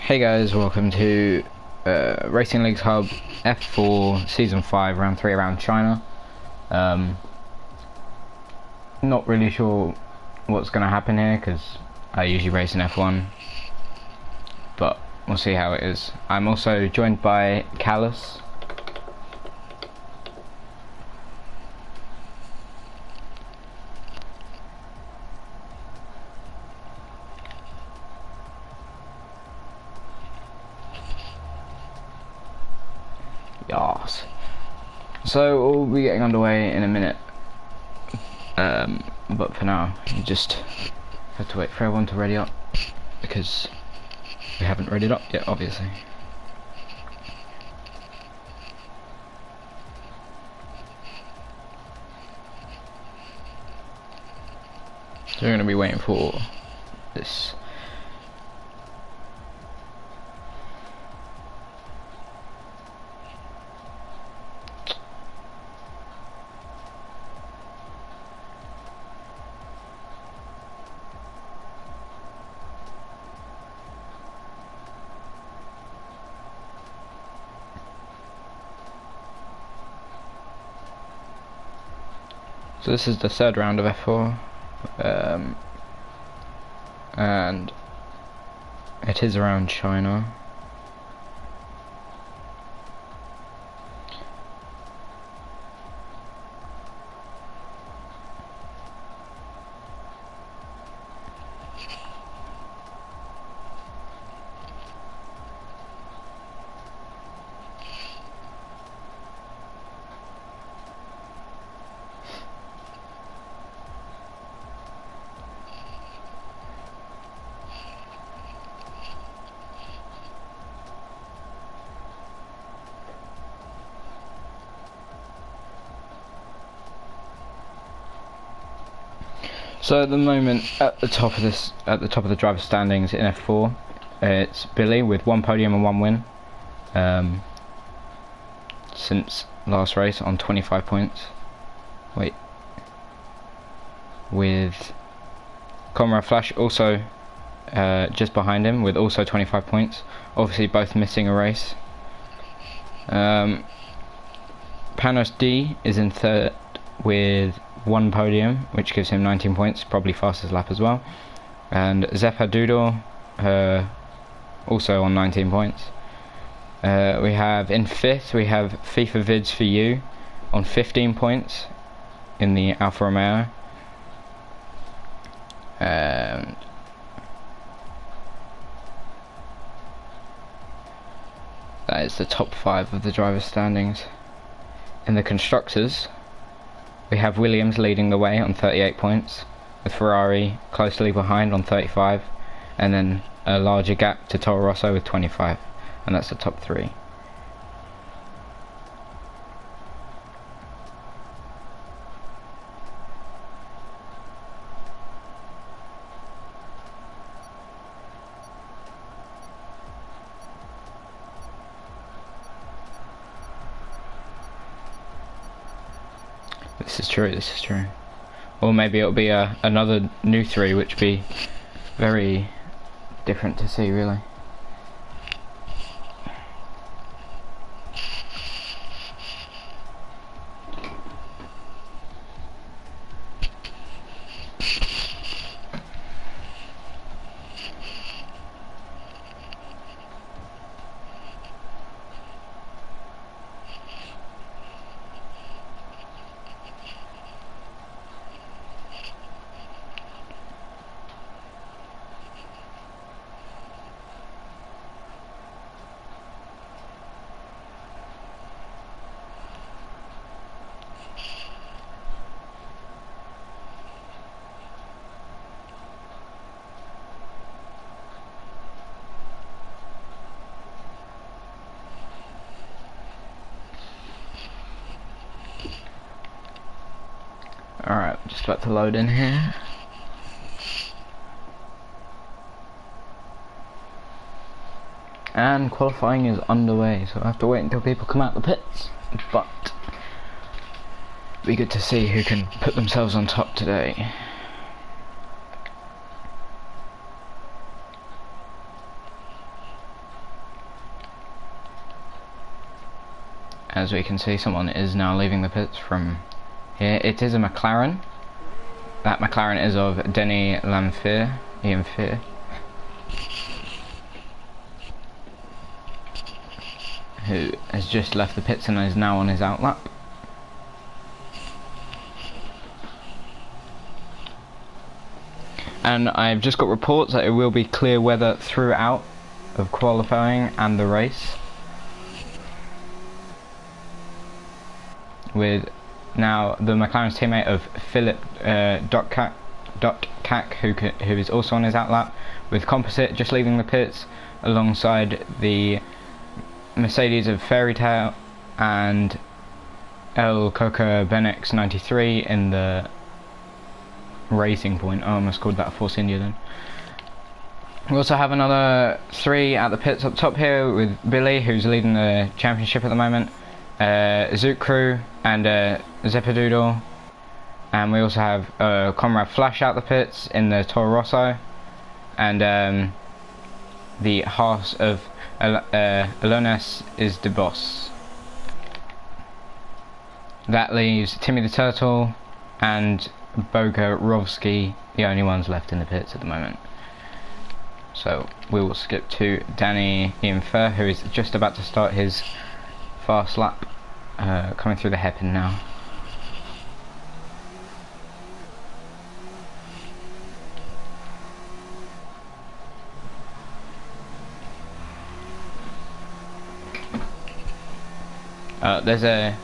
Hey guys, welcome to Racing Leagues Hub F4 Season 5 Round 3 around China. Not really sure what's going to happen here because I usually race in F1, but we'll see how it is. I'm also joined by Callus. Yes. So we'll be getting underway in a minute, but for now you just have to wait for everyone to ready up because we haven't readied up yet, obviously. So we're going to be waiting for this. So this is the third round of F4, and it is around China. So at the moment, at the top of the driver standings in F4, it's Billy with 1 podium and 1 win since last race on 25 points. Wait, with Comrade Flash also just behind him with also 25 points. Obviously, both missing a race. Panos D is in third with 1 podium, which gives him 19 points, probably fastest lap as well. And Zeppa Doodle also on 19 points. We have in 5th, we have FIFA Vids for You on 15 points in the Alfa Romeo. And that is the top 5 of the driver standings. In the constructors, we have Williams leading the way on 38 points, with Ferrari closely behind on 35, and then a larger gap to Toro Rosso with 25, and that's the top 3. This is true. Or maybe it'll be another new 3, which would be very different to see, really. Alright, just about to load in here. And qualifying is underway, so I have to wait until people come out the pits. But it'll be good to see who can put themselves on top today. As we can see, someone is now leaving the pits from here. It is a McLaren. That McLaren is of Denny Lamfear, Ian Fear, who has just left the pits and is now on his outlap. And I've just got reports that it will be clear weather throughout of qualifying and the race, with now the McLaren's teammate of Philip Dotcack, who is also on his outlap, with Composite just leaving the pits alongside the Mercedes of Fairy Tale and El Coca Benex 93 in the Racing Point. I almost called that Force India then. We also have another 3 at the pits up top here, with Billy, who's leading the championship at the moment, Zoot Crew and Zeppadoodle, and we also have Comrade Flash out the pits in the Toro Rosso, and the Haas of Alones is the boss. That leaves Timmy the Turtle and Boga Rovsky, the only ones left in the pits at the moment. So we will skip to Danny Ian Fur, who is just about to start his fast lap, coming through the hairpin now. There's a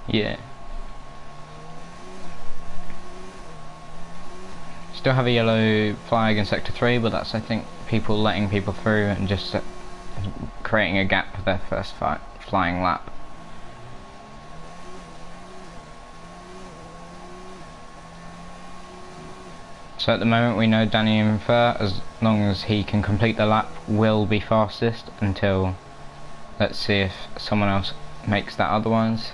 yeah. Still have a yellow flag in sector 3, but that's, I think, people letting people through and just creating a gap for their first flying lap. So at the moment we know Danny Infer, as long as he can complete the lap, will be fastest until, let's see if someone else makes that otherwise.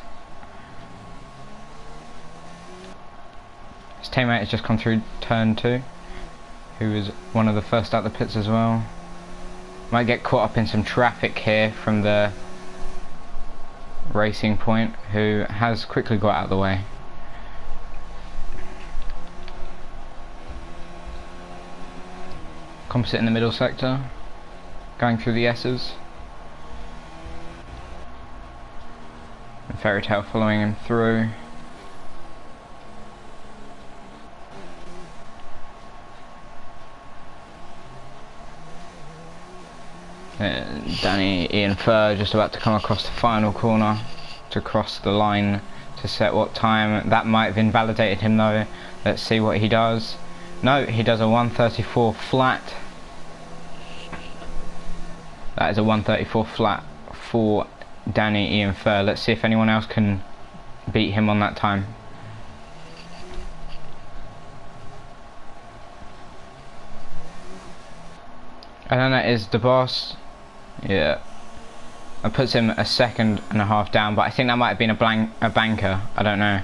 His teammate has just come through turn 2, who was one of the first out the pits as well. Might get caught up in some traffic here from the Racing Point, who has quickly got out of the way. Composite in the middle sector, going through the S's, and Fairy Tale following him through. Danny Ian Fur just about to come across the final corner to cross the line to set what time. That might have invalidated him though. Let's see what he does. No, he does a 134 flat. That is a 134 flat for Danny Ian Fur. Let's see if anyone else can beat him on that time. And then that is the boss. Yeah. That puts him a second and a half down, but I think that might have been a banker. I don't know.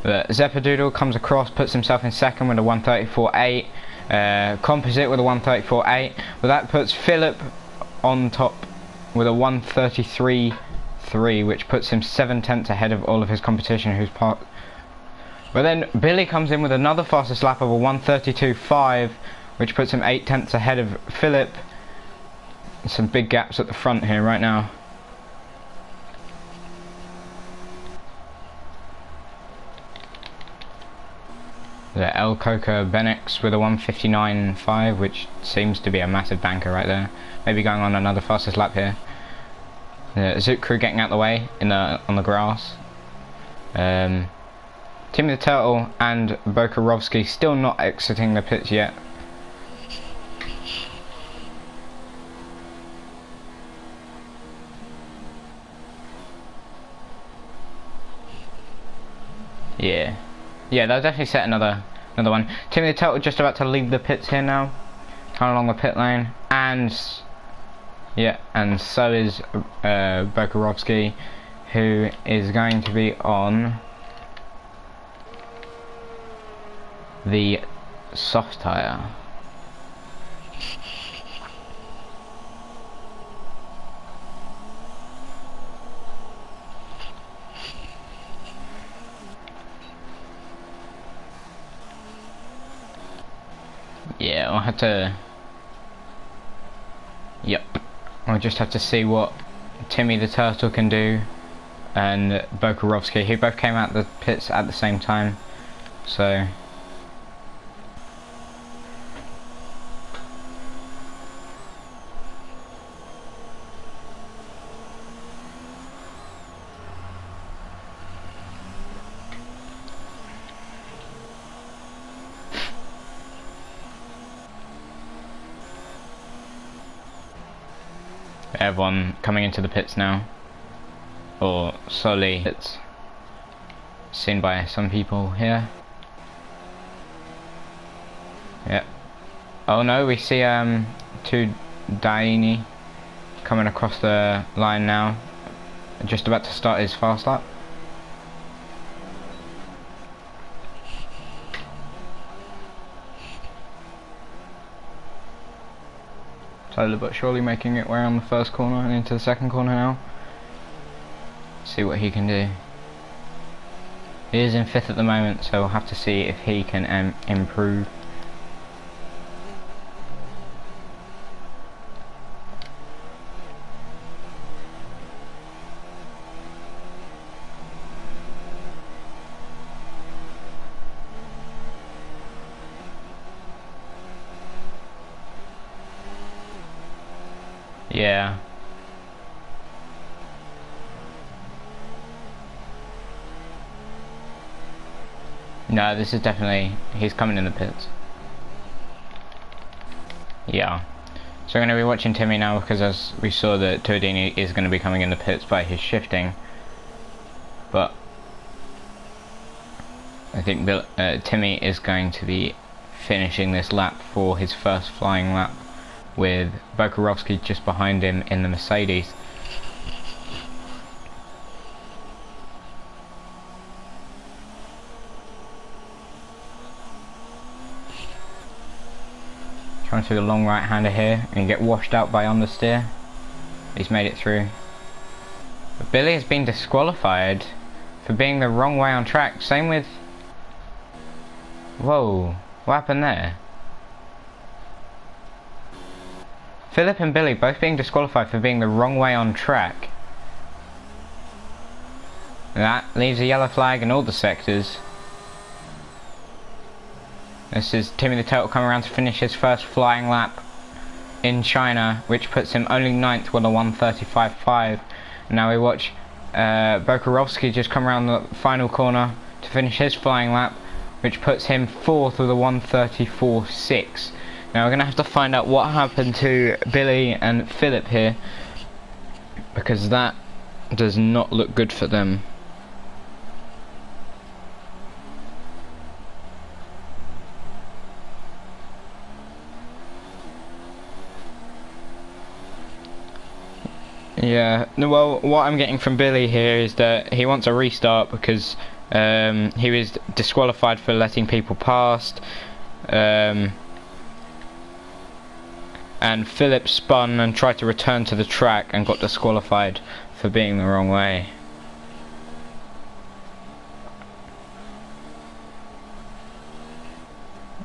But Zeppadoodle comes across, puts himself in second with a 134.8. Composite with a 134.8. But that puts Philip on top with a 133.3, which puts him 7/10 ahead of all of his competition who's part. But then Billy comes in with another fastest lap of a 132.5, which puts him 8/10 ahead of Philip. Some big gaps at the front here right now. The El Coca Benex with a 159.5, which seems to be a massive banker right there. Maybe going on another fastest lap here. The Zoot Crew getting out the way on the grass. Timmy the Turtle and Bokarovsky still not exiting the pits yet. Yeah, they'll definitely set another one. Timmy the Turtle just about to leave the pits here now, coming along the pit lane, and yeah, and so is Bokarovsky, who is going to be on the soft tyre. Yeah, I'll have to... Yep. I'll just have to see what Timmy the Turtle can do and Bokarovsky, who both came out the pits at the same time, so... Everyone coming into the pits now, or slowly. It's seen by some people here. Yep. Oh no, we see two Daini coming across the line now, just about to start his fast lap. Slowly but surely making it around the first corner and into the second corner now. See what he can do. He is in 5th at the moment, so we'll have to see if he can improve. Yeah. No, this is definitely... he's coming in the pits. Yeah. So we're going to be watching Timmy now, because as we saw that Tordini is going to be coming in the pits by his shifting. But I think Timmy is going to be finishing this lap for his first flying lap, with Bokarovsky just behind him in the Mercedes. Trying to do the long right-hander here and get washed out by understeer. He's made it through. But Billy has been disqualified for being the wrong way on track. Same with... Whoa, what happened there? Philip and Billy both being disqualified for being the wrong way on track. That leaves a yellow flag in all the sectors. This is Timmy the Turtle coming around to finish his first flying lap in China, which puts him only 9th with a 1:35.5. Now we watch Bokarovsky just come around the final corner to finish his flying lap, which puts him 4th with a 1:34.6. Now we're going to have to find out what happened to Billy and Philip here, because that does not look good for them. Yeah, well, what I'm getting from Billy here is that he wants a restart because he was disqualified for letting people past. And Philip spun and tried to return to the track and got disqualified for being the wrong way.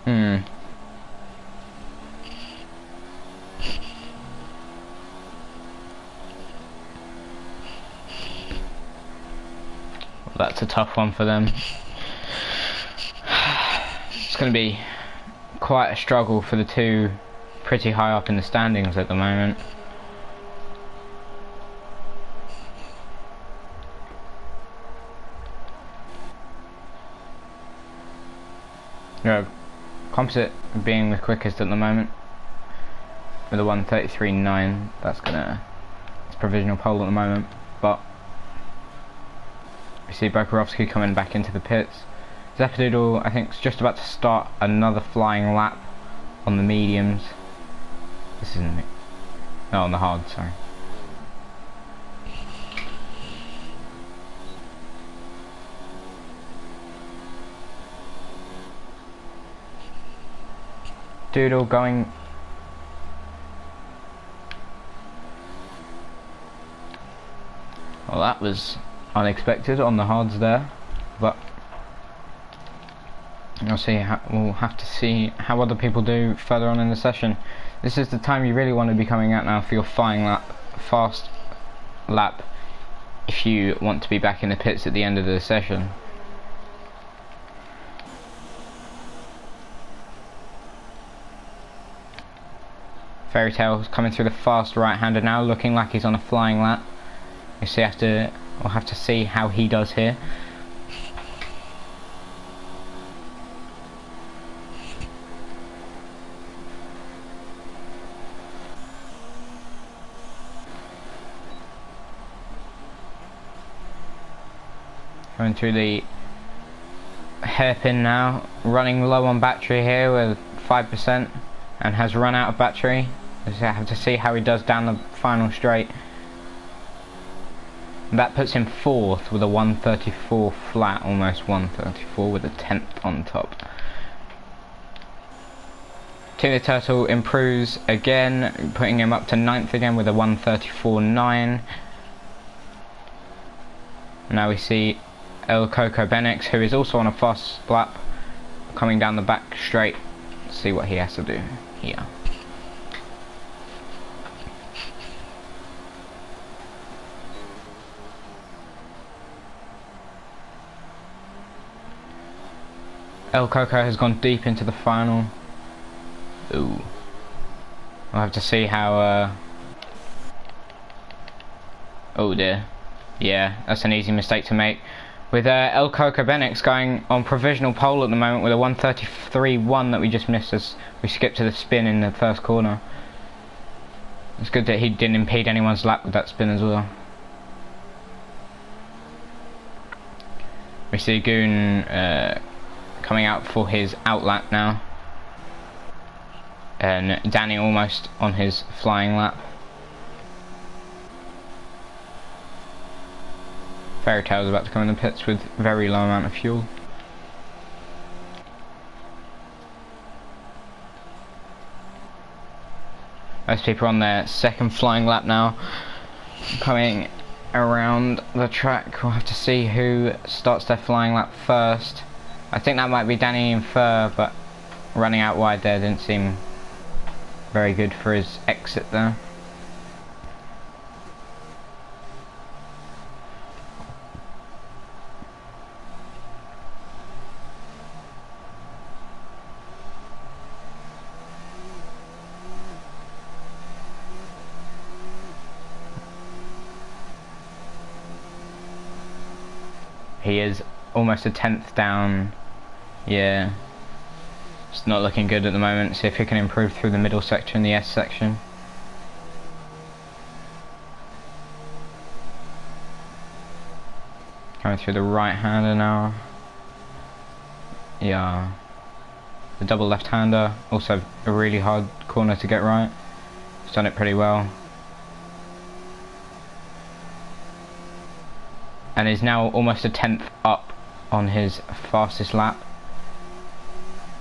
Well, that's a tough one for them. It's going to be quite a struggle for the two pretty high up in the standings at the moment. Yeah, Composite being the quickest at the moment with a 1:33.9. It's provisional pole at the moment, but we see Bokarovsky coming back into the pits. Zepadoodle, I think, is just about to start another flying lap on the mediums. This isn't it. No, on the hard, sorry. Doodle going. Well, that was unexpected on the hards there, but we'll have to see how other people do further on in the session. This is the time you really want to be coming out now for your fast lap, if you want to be back in the pits at the end of the session. Fairy Tale's coming through the fast right-hander now, looking like he's on a flying lap. You see, we'll have to see how he does here. Going through the hairpin now, running low on battery here with 5%, and has run out of battery. So I have to see how he does down the final straight. That puts him 4th with a 134 flat, almost 134 with a 10th on top. Tina Turtle improves again, putting him up to 9th again with a 134.9. Now we see El Coco Benix, who is also on a fast lap, coming down the back straight. Let's see what he has to do here. El Coco has gone deep into the final. Ooh. We'll have to see how, oh dear. Yeah, that's an easy mistake to make. With El Coco Benix going on provisional pole at the moment with a 133.1 that we just missed as we skipped to the spin in the first corner. It's good that he didn't impede anyone's lap with that spin as well. We see Goon coming out for his out lap now, and Danny almost on his flying lap. Fairy Tale's about to come in the pits with very low amount of fuel. Most people are on their second flying lap now, coming around the track. We'll have to see who starts their flying lap first. I think that might be Danny and Fur, but running out wide there didn't seem very good for his exit there. He is almost a 10th down. Yeah, it's not looking good at the moment. See if he can improve through the middle section, the S section. Coming through the right-hander now. Yeah, the double left-hander, also a really hard corner to get right. He's done it pretty well. And is now almost a 10th up on his fastest lap.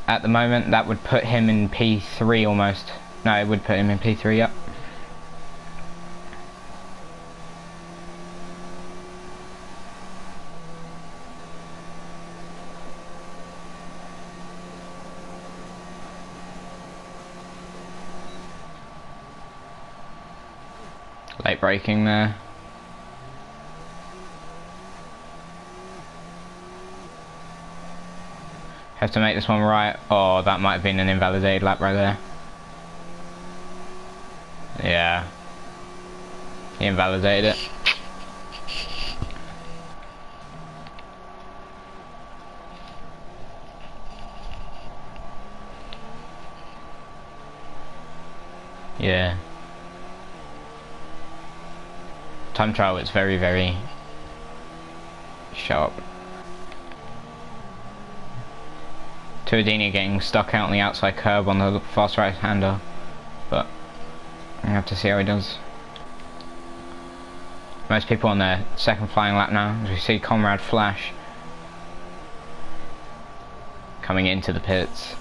At the moment, that would put him in P3 almost. No, it would put him in P3, yep. Late braking there. Have to make this one right. Oh, that might have been an invalidated lap right there. Yeah. He invalidated it. Yeah. Time trial is very, very sharp. Tuadini getting stuck out on the outside curb on the fast right-hander, but we have to see how he does. Most people on their second flying lap now, as we see Comrade Flash coming into the pits.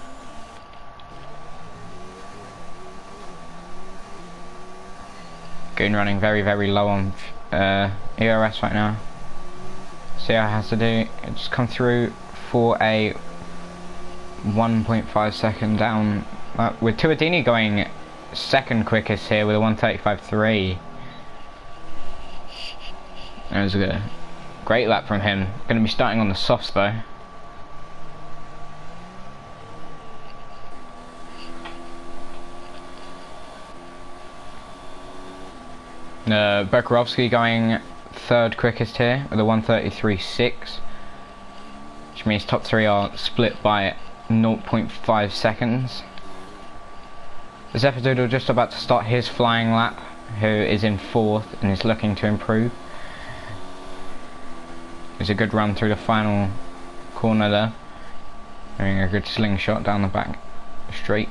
Goon running very, very low on ERS right now. See how it has to do. It's come through for a 1.5 second down. With Tuadini going second quickest here with a 1:35.3. That was a great lap from him. Going to be starting on the softs though. Bekarovsky going third quickest here with a 1:33.6, which means top three are split by 0.5 seconds. Zephydoodle just about to start his flying lap, who is in fourth and is looking to improve. It's a good run through the final corner there, doing a good slingshot down the back straight.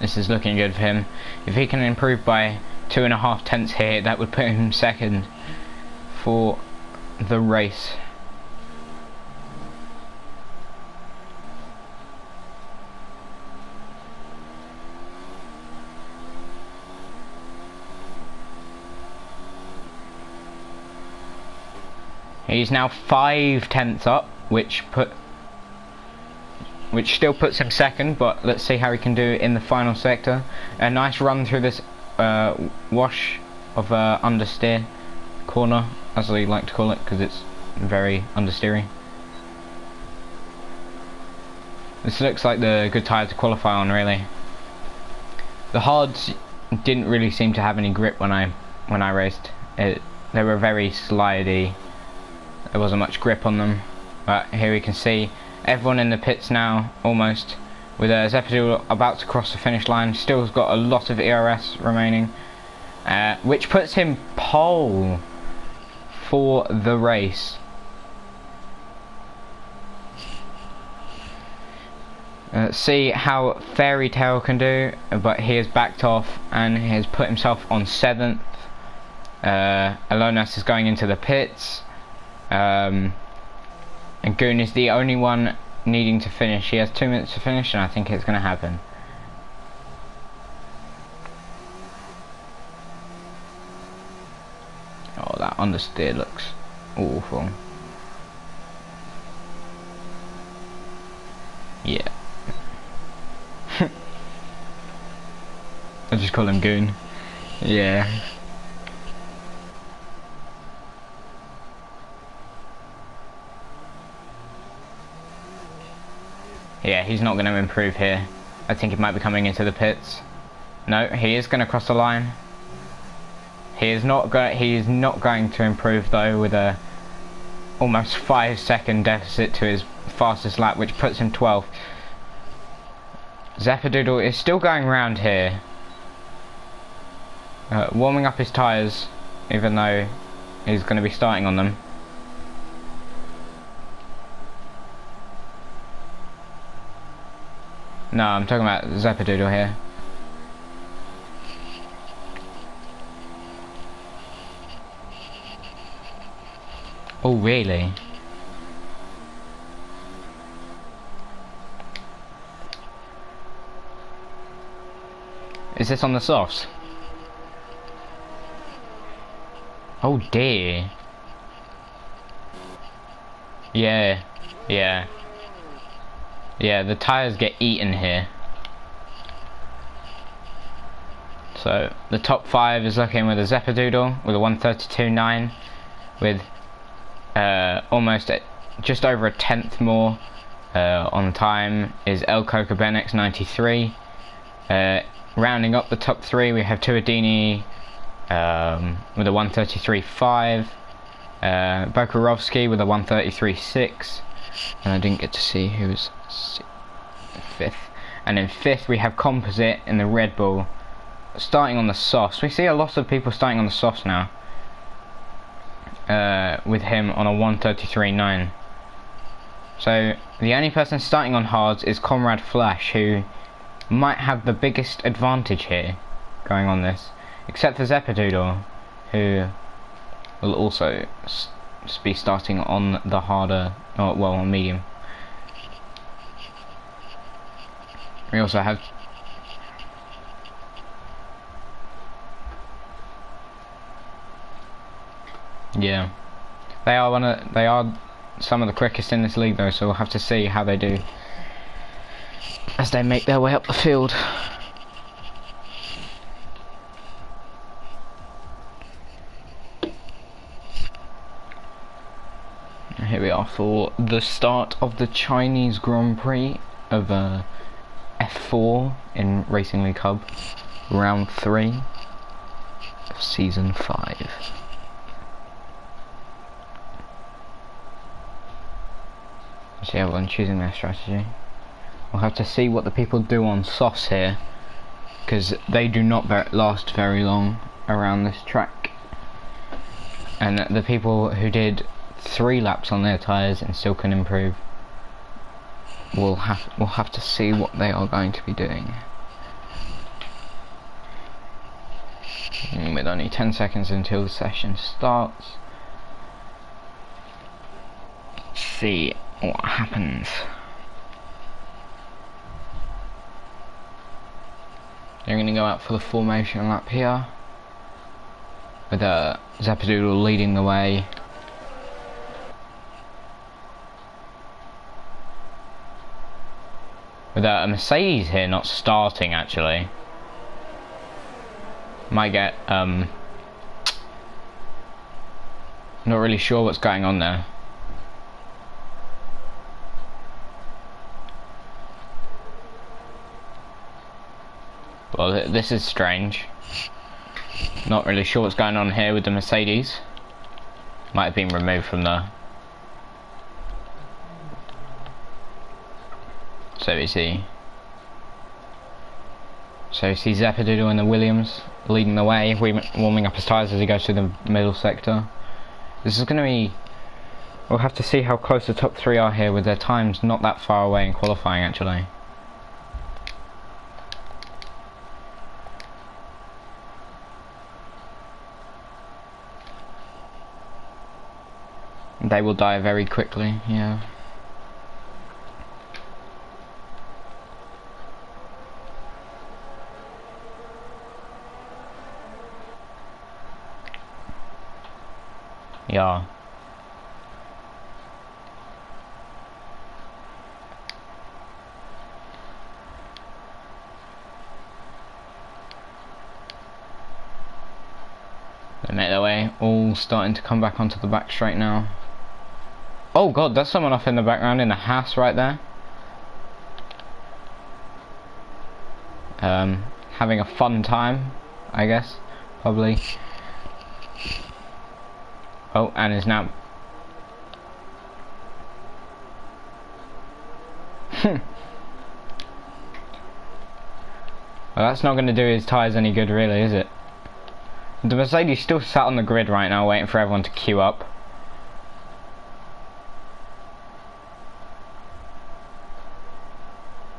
This is looking good for him. If he can improve by 2.5 tenths here, that would put him second for the race. He's now 5 tenths up, which still puts him second, but let's see how he can do in the final sector. A nice run through this wash of understeer corner, as I like to call it, because it's very understeery. This looks like the good tyre to qualify on, really. The hards didn't really seem to have any grip when I raced. They were very slidey. There wasn't much grip on them, but here we can see everyone in the pits now, almost, with Zephydoodle about to cross the finish line. Still has got a lot of ERS remaining, which puts him pole for the race. See how Fairy Tale can do, but he has backed off and he has put himself on 7th. Alonas is going into the pits. And Goon is the only one needing to finish. He has 2 minutes to finish, and I think it's going to happen. Oh, that understeer looks awful. Yeah. I just call him Goon. Yeah. Yeah, he's not going to improve here. I think he might be coming into the pits. No, he is going to cross the line. He is not going to improve though, with a almost 5-second deficit to his fastest lap, which puts him 12th. Zephydoodle is still going round here, warming up his tyres, even though he's going to be starting on them. No, I'm talking about Zephydoodle here. Oh, really? Is this on the softs? Oh dear. Yeah, yeah. Yeah, the tyres get eaten here. So the top 5 is looking with a Zephydoodle with a 1:32.9, with almost just over a tenth more on time is El Coca Benex 93. Rounding up the top 3, we have Tuadini with a 1:33.5, Bokarovsky with a 1:33.6, and I didn't get to see who was 5th. And in 5th we have Composite in the Red Bull, starting on the softs. We see a lot of people starting on the softs now, with him on a 1:33.9. So the only person starting on hards is Comrade Flash, who might have the biggest advantage here going on this, except for Zeppadoodle, who will also be starting on the harder, or well, on medium. We also have yeah, they are some of the quickest in this league though, so we'll have to see how they do as they make their way up the field. Here we are for the start of the Chinese Grand Prix of F4 in Racing League Hub, round 3 of season 5. See everyone choosing their strategy. We'll have to see what the people do on softs here, because they do not last very long around this track, and the people who did 3 laps on their tyres and still can improve, we'll have to see what they are going to be doing. And with only 10 seconds until the session starts, let's see what happens. They're going to go out for the formation lap here, with Zeppadoodle leading the way. With a Mercedes here not starting actually. Might get not really sure what's going on there. Well, this is strange. Not really sure what's going on here with the Mercedes. Might have been removed from the... So we see Zeppadoodle in the Williams leading the way, warming up his tyres as he goes through the middle sector. This is going to be... We'll have to see how close the top 3 are here, with their times not that far away in qualifying actually. They will die very quickly, yeah. Yeah. They make their way, all starting to come back onto the back straight now. Oh god, there's someone off in the background in the house right there. Having a fun time, I guess, probably. Oh, and is now... Well, that's not going to do his tyres any good really, is it? The Mercedes still sat on the grid right now waiting for everyone to queue up.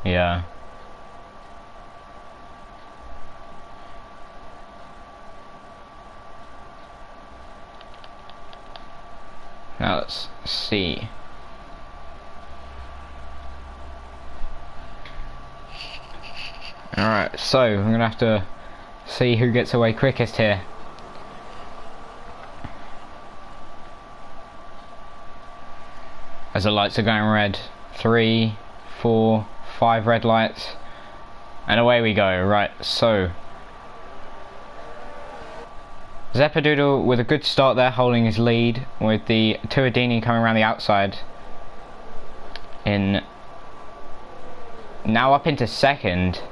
Yeah. Now let's see. Alright, so I'm gonna have to see who gets away quickest here. As the lights are going red. 3, 4, 5 red lights. And away we go. Right, so Zeppadoodle with a good start there, holding his lead, with the Tuadini coming around the outside. Now up into second.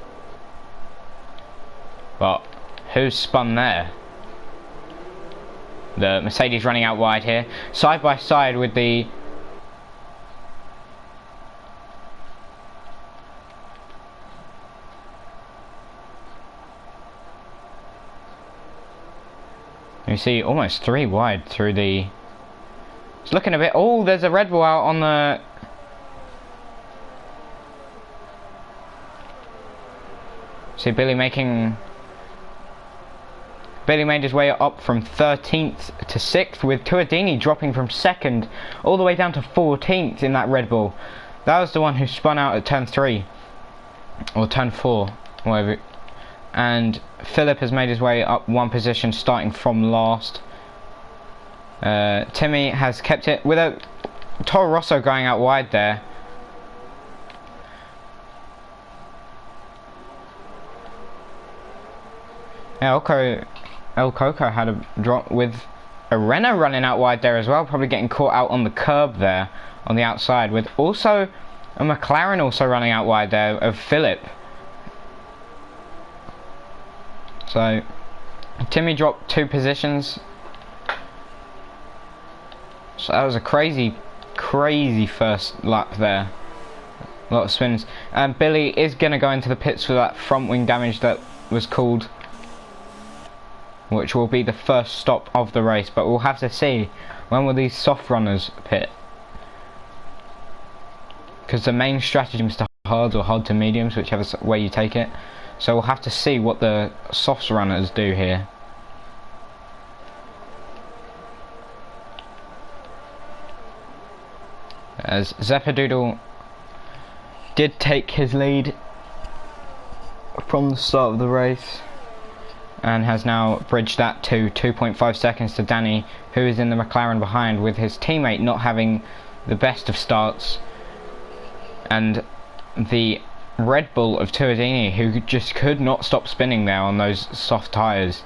But who's spun there? The Mercedes running out wide here, side by side with the... You see almost 3 wide through the... It's looking a bit... Oh, there's a Red Bull out on the See Billy made his way up from 13th to 6th, with Tuadini dropping from 2nd all the way down to 14th in that Red Bull. That was the one who spun out at turn 3 or turn 4, whatever. And Philip has made his way up one position, starting from last. Timmy has kept it with a Toro Rosso going out wide there. El Coco had a drop with a Renault running out wide there as well, probably getting caught out on the curb there on the outside, with also a McLaren also running out wide there of Philip. So Timmy dropped 2 positions. So that was a crazy first lap there. A lot of spins. And Billy is going to go into the pits for that front wing damage that was called, which will be the first stop of the race. But we'll have to see when will these soft runners pit, because the main strategy is to hards or hard to mediums, whichever way you take it. So we'll have to see what the softs runners do here. As Zeppadoodle did take his lead from the start of the race, and has now bridged that to 2.5 seconds to Danny, who is in the McLaren behind, with his teammate not having the best of starts, and the Red Bull of Tuadini, who just could not stop spinning there on those soft tyres,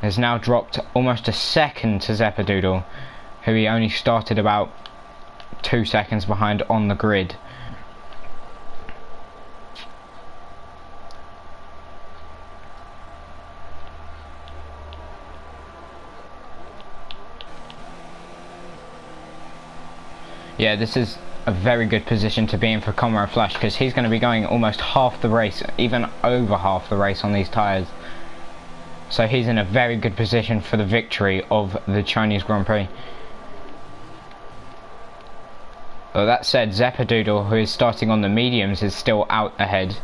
has now dropped almost a second to Zeppadoodle, who he only started about 2 seconds behind on the grid. Yeah, this is a very good position to be in for Comrade Flash, because he's going to be going almost half the race, even over half the race on these tyres. So he's in a very good position for the victory of the Chinese Grand Prix. Well, that said, Zeppadoodle, who is starting on the mediums, is still out ahead.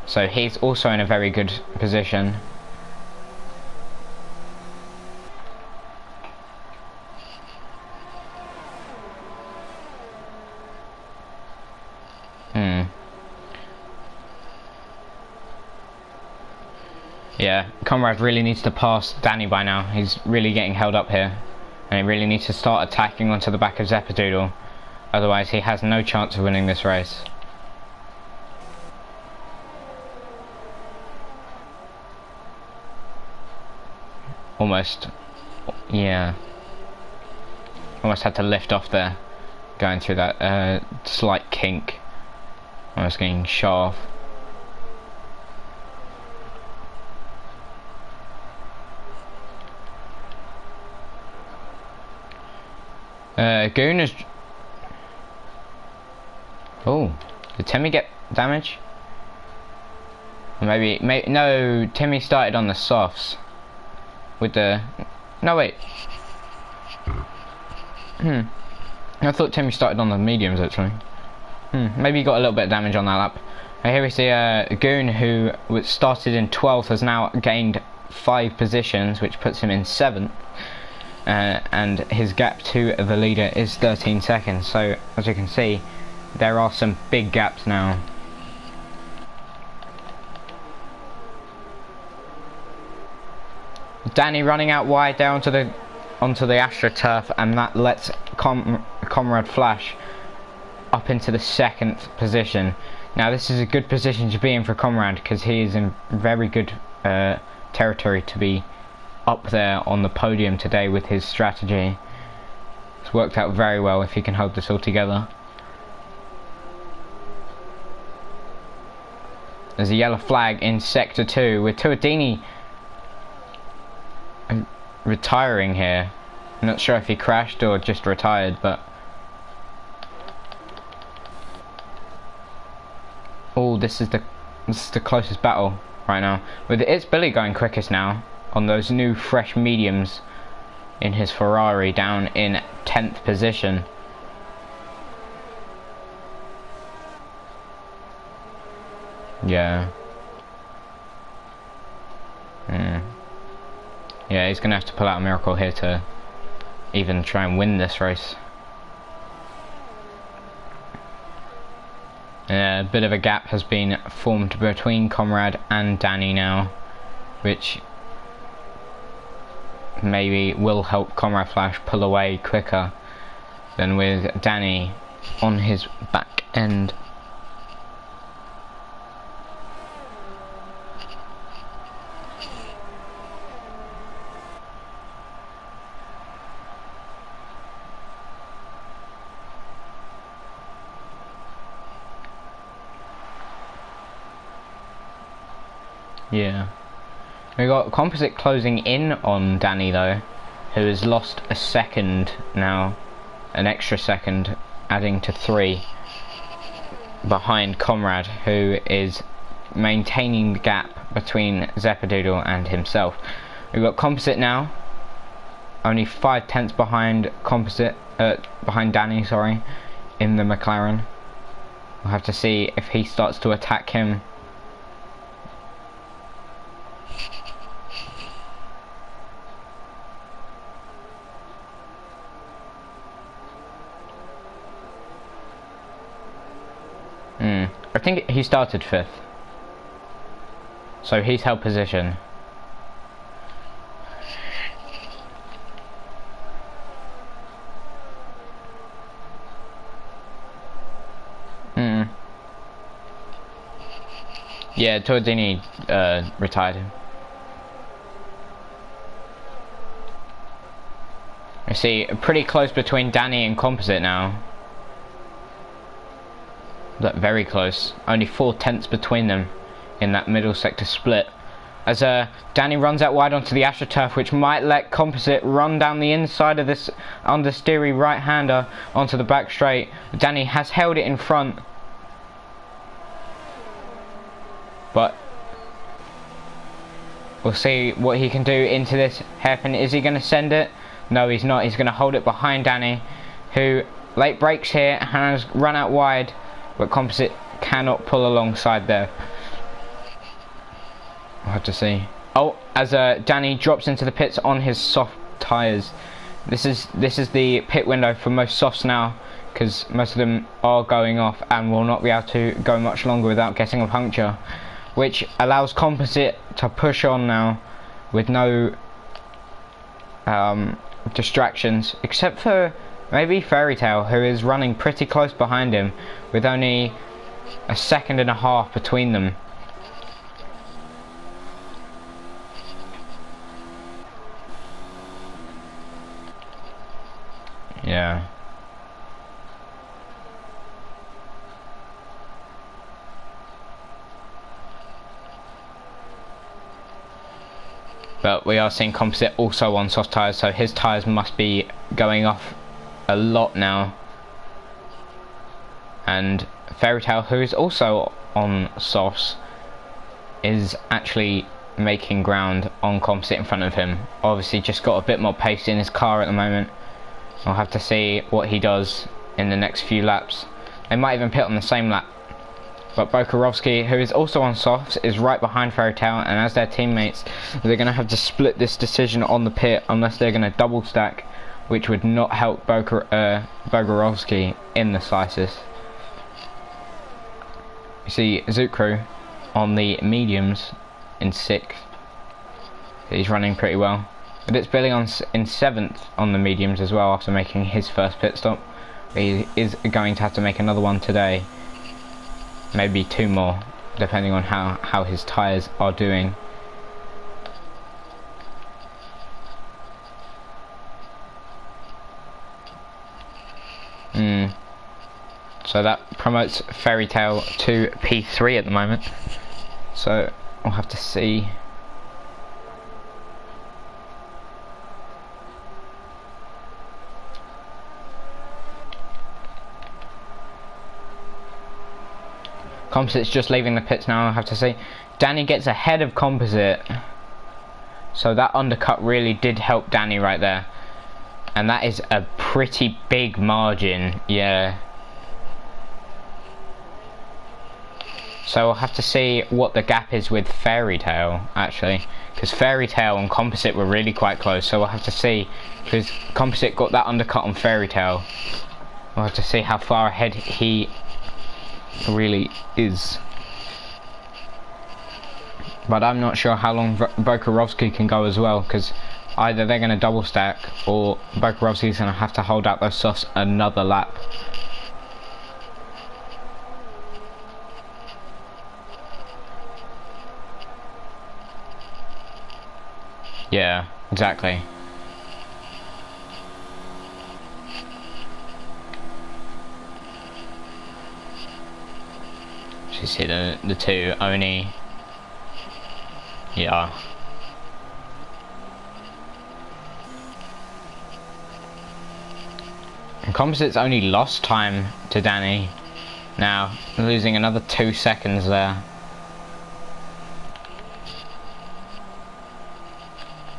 So he's also in a very good position. Yeah, Comrade really needs to pass Danny by now. He's really getting held up here, and he really needs to start attacking onto the back of Zeppadoodle. Otherwise he has no chance of winning this race. Almost, yeah. Almost had to lift off there, going through that slight kink. Almost getting shot off. Goon is... Oh, did Timmy get damage? Or maybe, no, Timmy started on the softs. With the... No, wait. I thought Timmy started on the mediums, actually. Maybe he got a little bit of damage on that lap. Here we see Goon, who started in 12th, has now gained 5 positions, which puts him in 7th. And his gap to the leader is 13 seconds. So, as you can see, there are some big gaps now. Danny running out wide there onto the AstroTurf, and that lets Comrade Flash up into the 2nd position. Now this is a good position to be in for Comrade, because he is in very good territory to be up there on the podium today with his strategy. It's worked out very well if he can hold this all together. There's a yellow flag in Sector 2 with Tuadini retiring here. I'm not sure if he crashed or just retired, but... Oh, this is the closest battle right now. It's Billy going quickest now on those new fresh mediums in his Ferrari, down in 10th position. Yeah. Yeah, he's going to have to pull out a miracle here to even try and win this race. A bit of a gap has been formed between Conrad and Danny now, which maybe will help Conrad Flash pull away quicker than with Danny on his back end. Yeah. We got Composite closing in on Danny though, who has lost a second now, an extra second, adding to 3 behind Conrad, who is maintaining the gap between Zeppadoodle and himself. We've got Composite now, only 5 tenths behind behind Danny, sorry, in the McLaren. We'll have to see if he starts to attack him. I think he started 5th, so he's held position. Yeah, Tordini retired him. I see, pretty close between Danny and Composite now. Look, very close. Only 4 tenths between them in that middle sector split. As Danny runs out wide onto the AstroTurf, which might let Composite run down the inside of this understeery right-hander onto the back straight. Danny has held it in front, but we'll see what he can do into this hairpin. Is he going to send it? No, he's not. He's going to hold it behind Danny, who late brakes here and has run out wide, but Composite cannot pull alongside there. We'll have to see. Oh, as Danny drops into the pits on his soft tyres. This is the pit window for most softs now, because most of them are going off and will not be able to go much longer without getting a puncture, which allows Composite to push on now with no distractions, except for maybe Fairy Tale, who is running pretty close behind him with only a 1.5 seconds between them. Yeah. But we are seeing Composite also on soft tyres, so his tyres must be going off a lot now. And Fairy Tale, who is also on softs, is actually making ground on Composite in front of him. Obviously just got a bit more pace in his car at the moment. I'll have to see what he does in the next few laps. They might even pit on the same lap. But Bokarovsky, who is also on softs, is right behind Fairy Tale, and as their teammates, they're going to have to split this decision on the pit unless they're going to double stack, which would not help Bokarovsky in the slightest. You see Zukru on the mediums in 6th. He's running pretty well. But it's Billy in 7th on the mediums as well after making his first pit stop. He is going to have to make another one today. Maybe 2 more, depending on how his tyres are doing. So that promotes Fairy Tale to P3 at the moment. So we'll have to see. Composite's just leaving the pits now, I have to say. Danny gets ahead of Composite. So that undercut really did help Danny right there. And that is a pretty big margin, yeah. So we'll have to see what the gap is with Fairy Tale, actually, because Fairy Tale and Composite were really quite close. So we'll have to see, because Composite got that undercut on Fairy Tale. We'll have to see how far ahead he really is. But I'm not sure how long Bokarovski can go as well, because either they're going to double stack or Bokarovski's going to have to hold out those softs another lap. Yeah, exactly. So you see the two only. Yeah. And Composite's only lost time to Danny. Now, losing another 2 seconds there.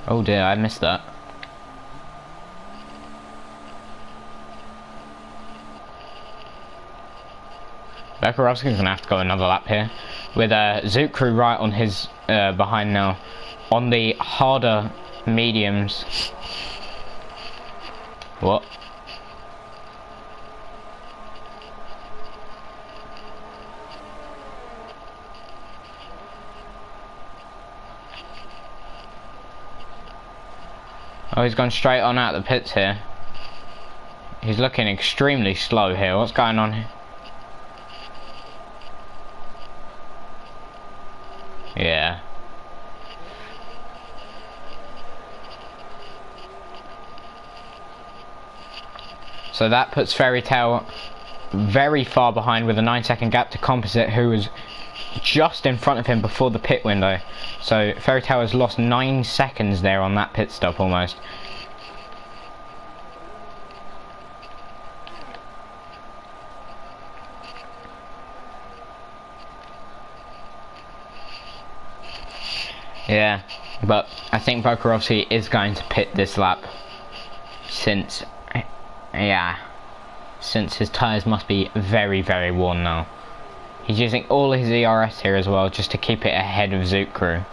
Oh dear, I missed that. Bokarovski's going to have to go another lap here. With Zukru right on his behind now. On the harder mediums. What? Oh, he's gone straight on out the pits here. He's looking extremely slow here. What's going on here? Yeah. So that puts Fairy Tale very far behind with a 9-second gap to Composite, who was just in front of him before the pit window. So Fairy Tale has lost 9 seconds there on that pit stop almost. Yeah, but I think Bokarovski is going to pit this lap since his tyres must be very, very worn now. He's using all his ERS here as well just to keep it ahead of Zukru.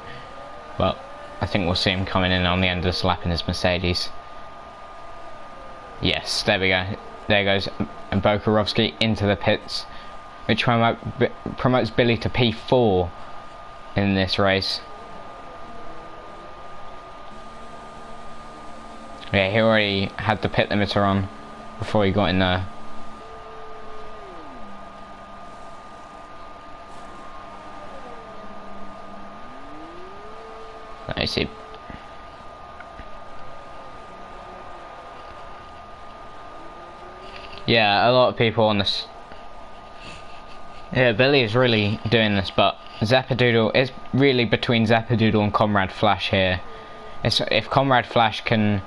But I think we'll see him coming in on the end of this lap in his Mercedes. Yes, there we go. There goes Bokarovski into the pits, which promotes Billy to P4 in this race. Yeah, he already had the pit limiter on before he got in there. I see. Yeah, a lot of people on this. Yeah, Billy is really doing this, but Zappadoodle is really between Zappadoodle and Comrade Flash here. If Comrade Flash can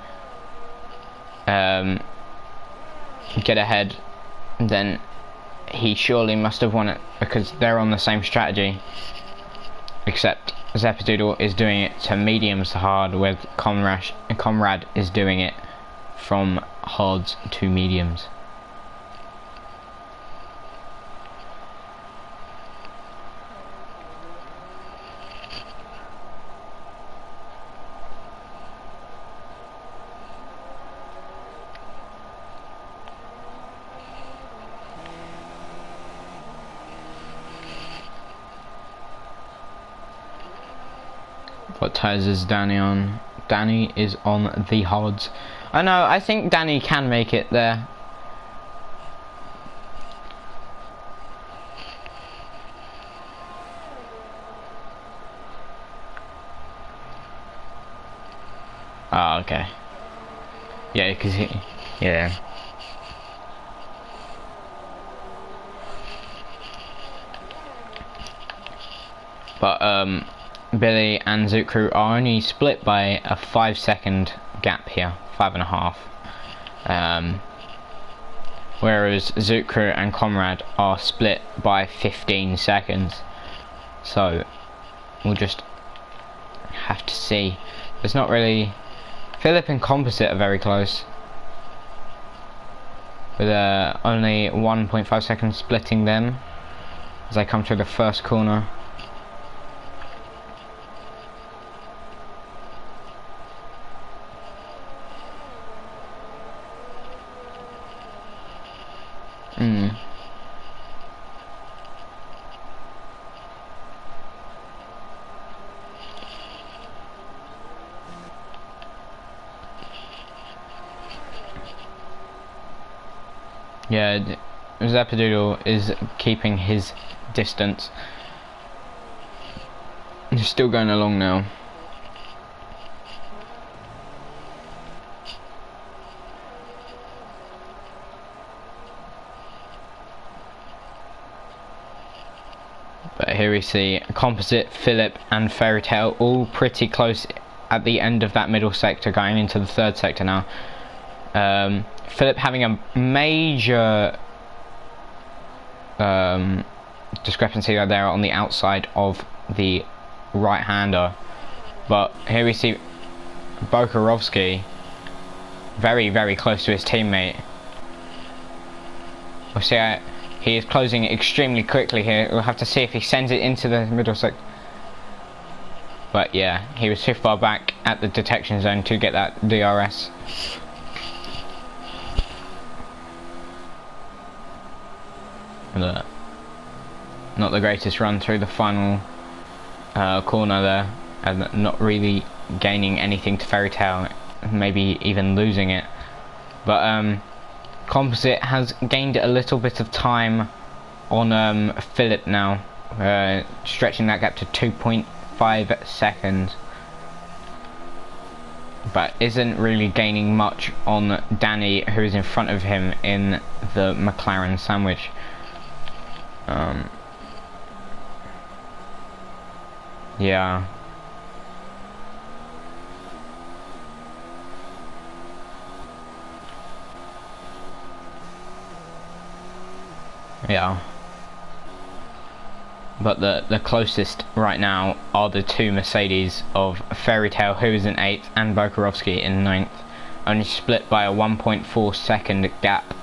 get ahead, then he surely must have won it, because they're on the same strategy, except Zappadoodle is doing it to mediums to hard, with Comrade is doing it from hards to mediums. What tyres is Danny on? Danny is on the hards. I know, I think Danny can make it there. Oh, okay. Yeah, because he... Yeah. But, Billy and Zukru are only split by a 5-second gap here, 5.5. Whereas Zukru and Comrade are split by 15 seconds. So we'll just have to see. There's not really. Philip and Composite are very close, with only 1.5 seconds splitting them. as they come through the first corner. Yeah, Zappadoodle is keeping his distance. He's still going along now. But here we see Composite, Philip and Fairy Tale all pretty close at the end of that middle sector, going into the third sector now. Philip having a major discrepancy there on the outside of the right-hander, but here we see Bokarovsky very, very close to his teammate. We'll see how he is closing extremely quickly here. We'll have to see if he sends it into the middle sector. But yeah, he was too far back at the detection zone to get that DRS. Not the greatest run through the final corner there, and not really gaining anything to Fairy Tale, maybe even losing it. But Composite has gained a little bit of time on Philip now, stretching that gap to 2.5 seconds. But isn't really gaining much on Danny, who is in front of him in the McLaren sandwich. Yeah. Yeah. But the closest right now are the two Mercedes of Fairy Tale, who is in 8th, and Bokarovsky in 9th, only split by a 1.4 second gap.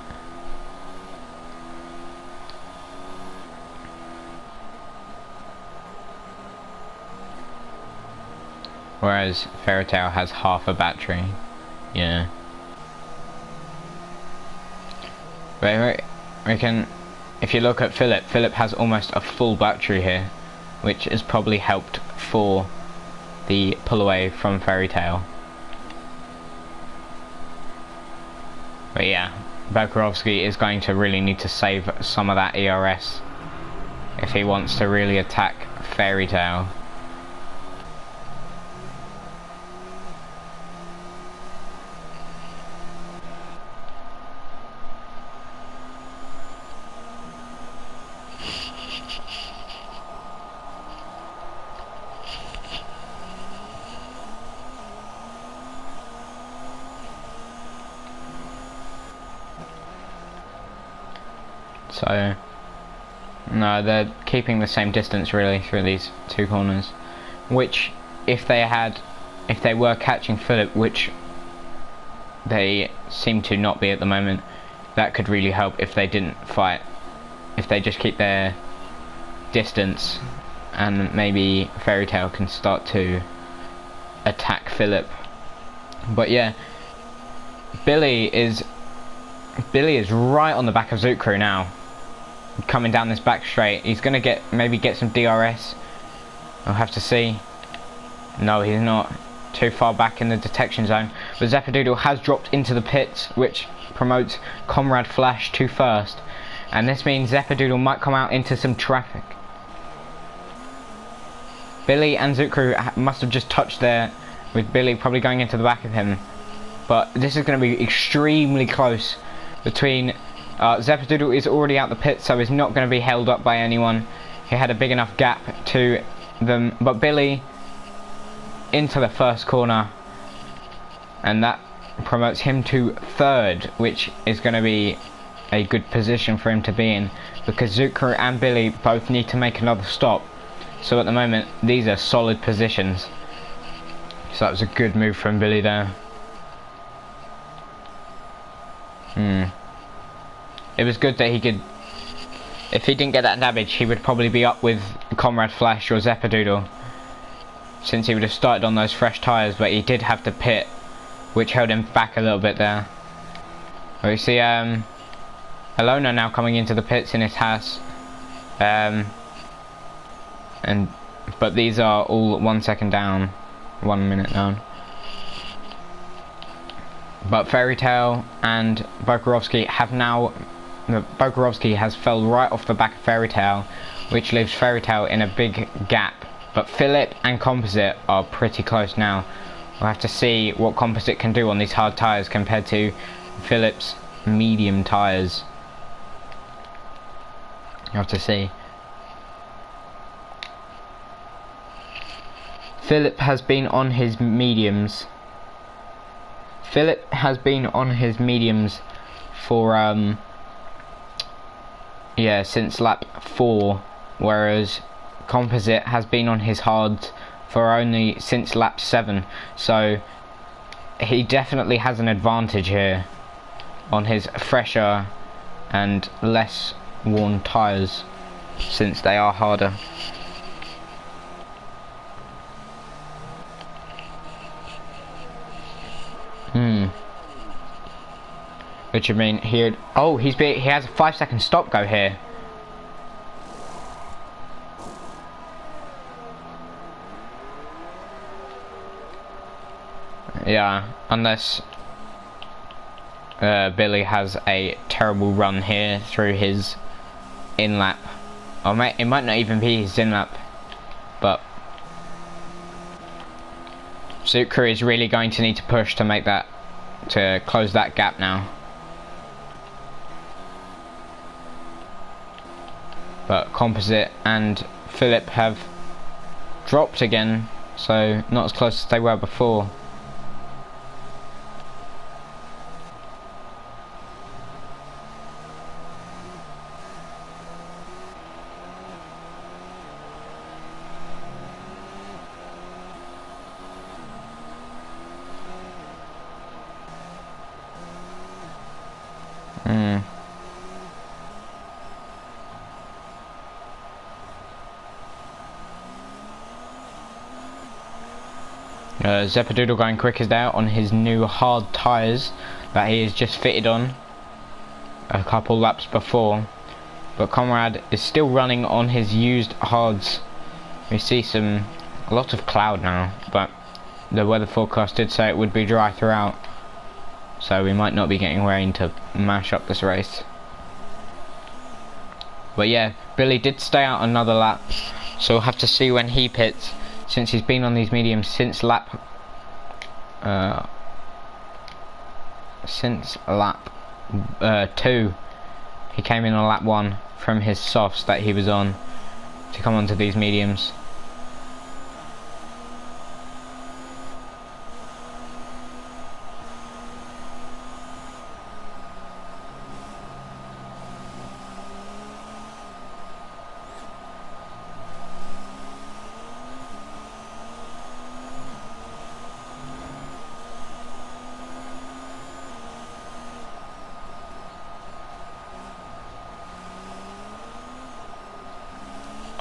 Whereas Fairy Tale has half a battery. Yeah. But we can, if you look at Philip has almost a full battery here, which has probably helped for the pull away from Fairy Tale. But yeah, Bokarovsky is going to really need to save some of that ERS if he wants to really attack Fairy Tale. So, no, they're keeping the same distance really through these two corners, which if they were catching Philip, which they seem to not be at the moment, that could really help if they didn't fight, if they just keep their distance, and maybe Fairy Tale can start to attack Philip. But yeah, Billy is right on the back of Zukru now. Coming down this back straight, he's gonna maybe get some DRS. I'll have to see. No, he's not. Too far back in the detection zone. But Zappadoodle has dropped into the pits, which promotes Comrade Flash to first, and this means Zappadoodle might come out into some traffic. Billy and Zukru must have just touched there, with Billy probably going into the back of him. But this is going to be extremely close between. Zappadoodle is already out the pit, so he's not going to be held up by anyone. He had a big enough gap to them, but Billy into the first corner, and that promotes him to third, which is going to be a good position for him to be in, because Zukru and Billy both need to make another stop. So at the moment, these are solid positions. So that was a good move from Billy there. It was good that he could If he didn't get that damage, he would probably be up with Comrade Flash or Zeppadoodle, since he would have started on those fresh tyres, but he did have the pit, which held him back a little bit there. We see Alona now coming into the pits in his house, but these are all 1 second down, 1 minute down. But Fairy Tail and Bokarovsky have now. Bokarovsky has fell right off the back of Fairy Tail, which leaves Fairy Tail in a big gap. But Philip and Composite are pretty close now. We'll have to see what Composite can do on these hard tyres compared to Philip's medium tyres. You have to see. Philip has been on his mediums. Philip has been on his mediums for since lap 4, whereas Composite has been on his hards for only since lap 7. So he definitely has an advantage here on his fresher and less worn tyres, since they are harder. Which I mean, he has a 5-second stop go here. Yeah, unless Billy has a terrible run here through his in-lap. Or it might not even be his in-lap, but Sucre is really going to need to push to make that, to close that gap now. But Composite and Philip have dropped again, so not as close as they were before. Zeppadoodle going quick as there on his new hard tyres that he has just fitted on a couple laps before, but Conrad is still running on his used hards. We see a lot of cloud now, but the weather forecast did say it would be dry throughout, so we might not be getting rain to mash up this race. But yeah, Billy did stay out another lap, so we'll have to see when he pits, since he's been on these mediums since lap 2. He came in on lap 1 from his softs that he was on to come onto these mediums.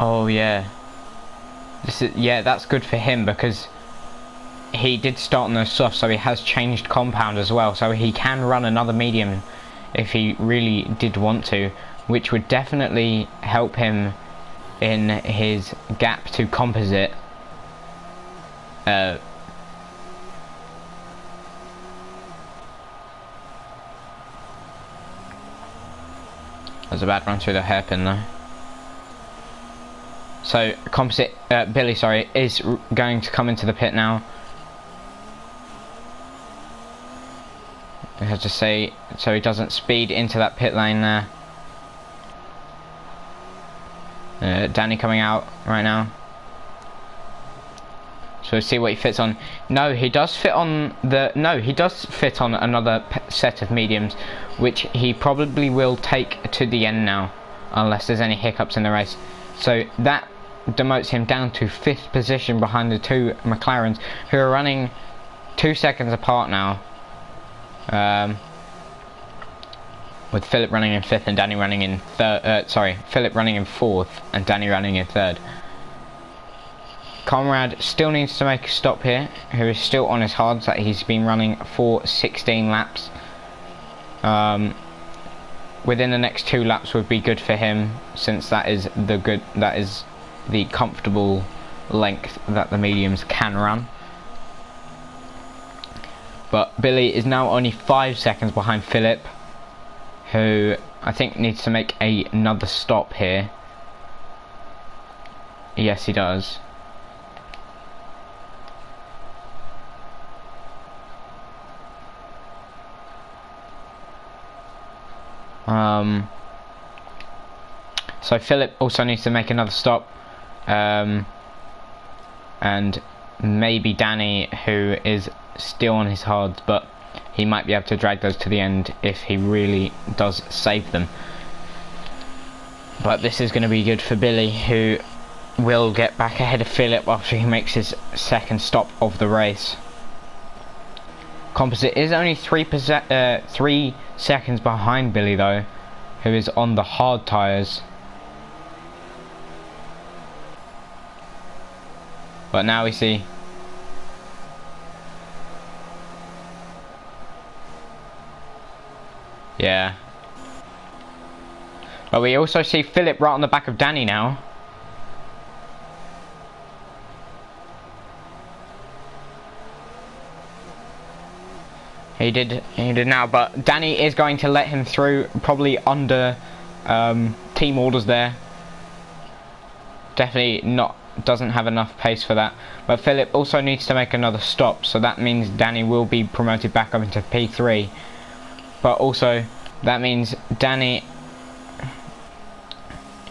Oh yeah, that's good for him, because he did start on those softs, so he has changed compound as well, so he can run another medium if he really did want to, which would definitely help him in his gap to Composite. That was a bad run through the hairpin though. So Composite, Billy, sorry, is going to come into the pit now. I have to say, so he doesn't speed into that pit lane there. Danny coming out right now. So we'll see what he fits on. No, he does fit on another set of mediums, which he probably will take to the end now, unless there's any hiccups in the race. So that demotes him down to 5th position behind the 2 McLarens, who are running 2 seconds apart now. with Philip running in 5th and Danny running in third. Philip running in 4th and Danny running in 3rd. Conrad still needs to make a stop here, who is still on his hards that he's been running for 16 laps. Within the next 2 laps would be good for him, since that is the comfortable length that the mediums can run. But Billy is now only 5 seconds behind Philip, who I think needs to make another stop here. Yes, he does. So Philip also needs to make another stop, and maybe Danny, who is still on his hards, but he might be able to drag those to the end if he really does save them. But this is going to be good for Billy, who will get back ahead of Philip after he makes his 2nd stop of the race. Composite is only 3 seconds behind Billy though, who is on the hard tyres. But now we see yeah. But we also see Philip right on the back of Danny now. He did now, but Danny is going to let him through, probably under team orders there. Definitely doesn't have enough pace for that. But Philip also needs to make another stop, so that means Danny will be promoted back up into P3. But also that means Danny,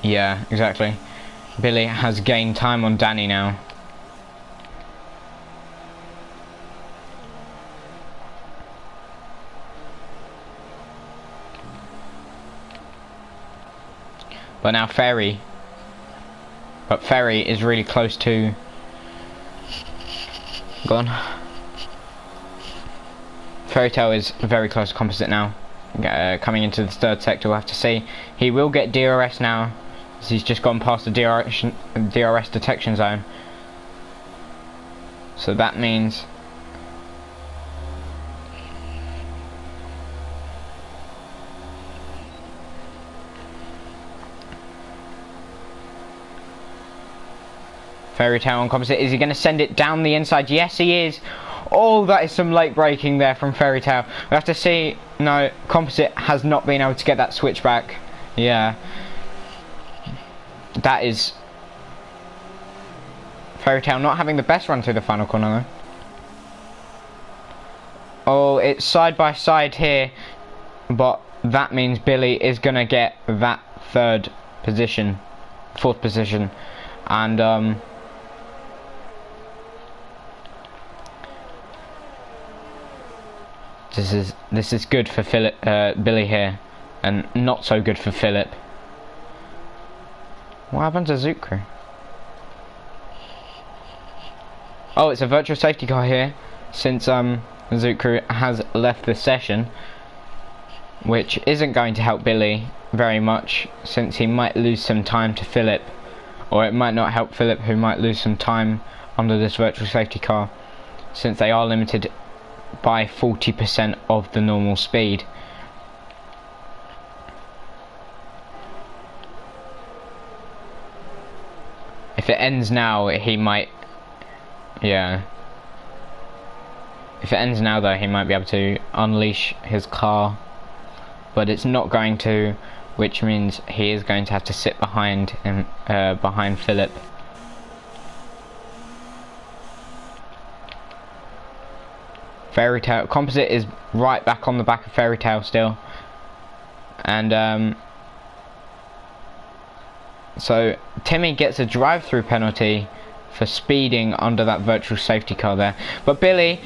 yeah, exactly. Billy has gained time on Danny now. But now Ferry. But Ferry is really close to... Gone. Fairy Tale is very close to Composite now. Coming into the 3rd sector, we'll have to see. He will get DRS now, as he's just gone past the DRS detection zone. So that means... Fairy Tale on Composite. Is he going to send it down the inside? Yes, he is. Oh, that is some late braking there from Fairy Tale. We have to see. No, Composite has not been able to get that switch back. Yeah. That is... Fairy Tale not having the best run through the final corner, though. Oh, it's side by side here. But that means Billy is going to get that 4th position. And, This is good for Billy here, and not so good for Philip. What happened to Zukru? Oh, it's a virtual safety car here, since Zukru has left the session, which isn't going to help Billy very much, since he might lose some time to Philip, or it might not help Philip, who might lose some time under this virtual safety car, since they are limited by 40% of the normal speed. If it ends now, he might... Yeah. If it ends now, though, he might be able to unleash his car. But it's not going to, which means he is going to have to sit behind him, behind Philip. Fairy Tale Composite is right back on the back of Fairy Tale still, and so Timmy gets a drive-through penalty for speeding under that virtual safety car there. But Billy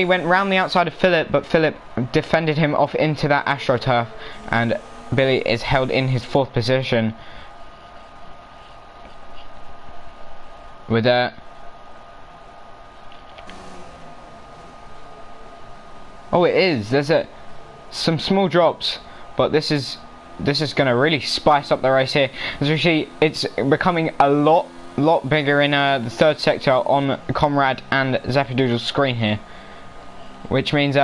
went round the outside of Philip, but Philip defended him off into that AstroTurf, and Billy is held in his 4th position with a... Oh, it is. There's a... some small drops, but this is going to really spice up the race here. As we see, it's becoming a lot bigger in the third sector on Comrade and Zappadoodle's screen here, which means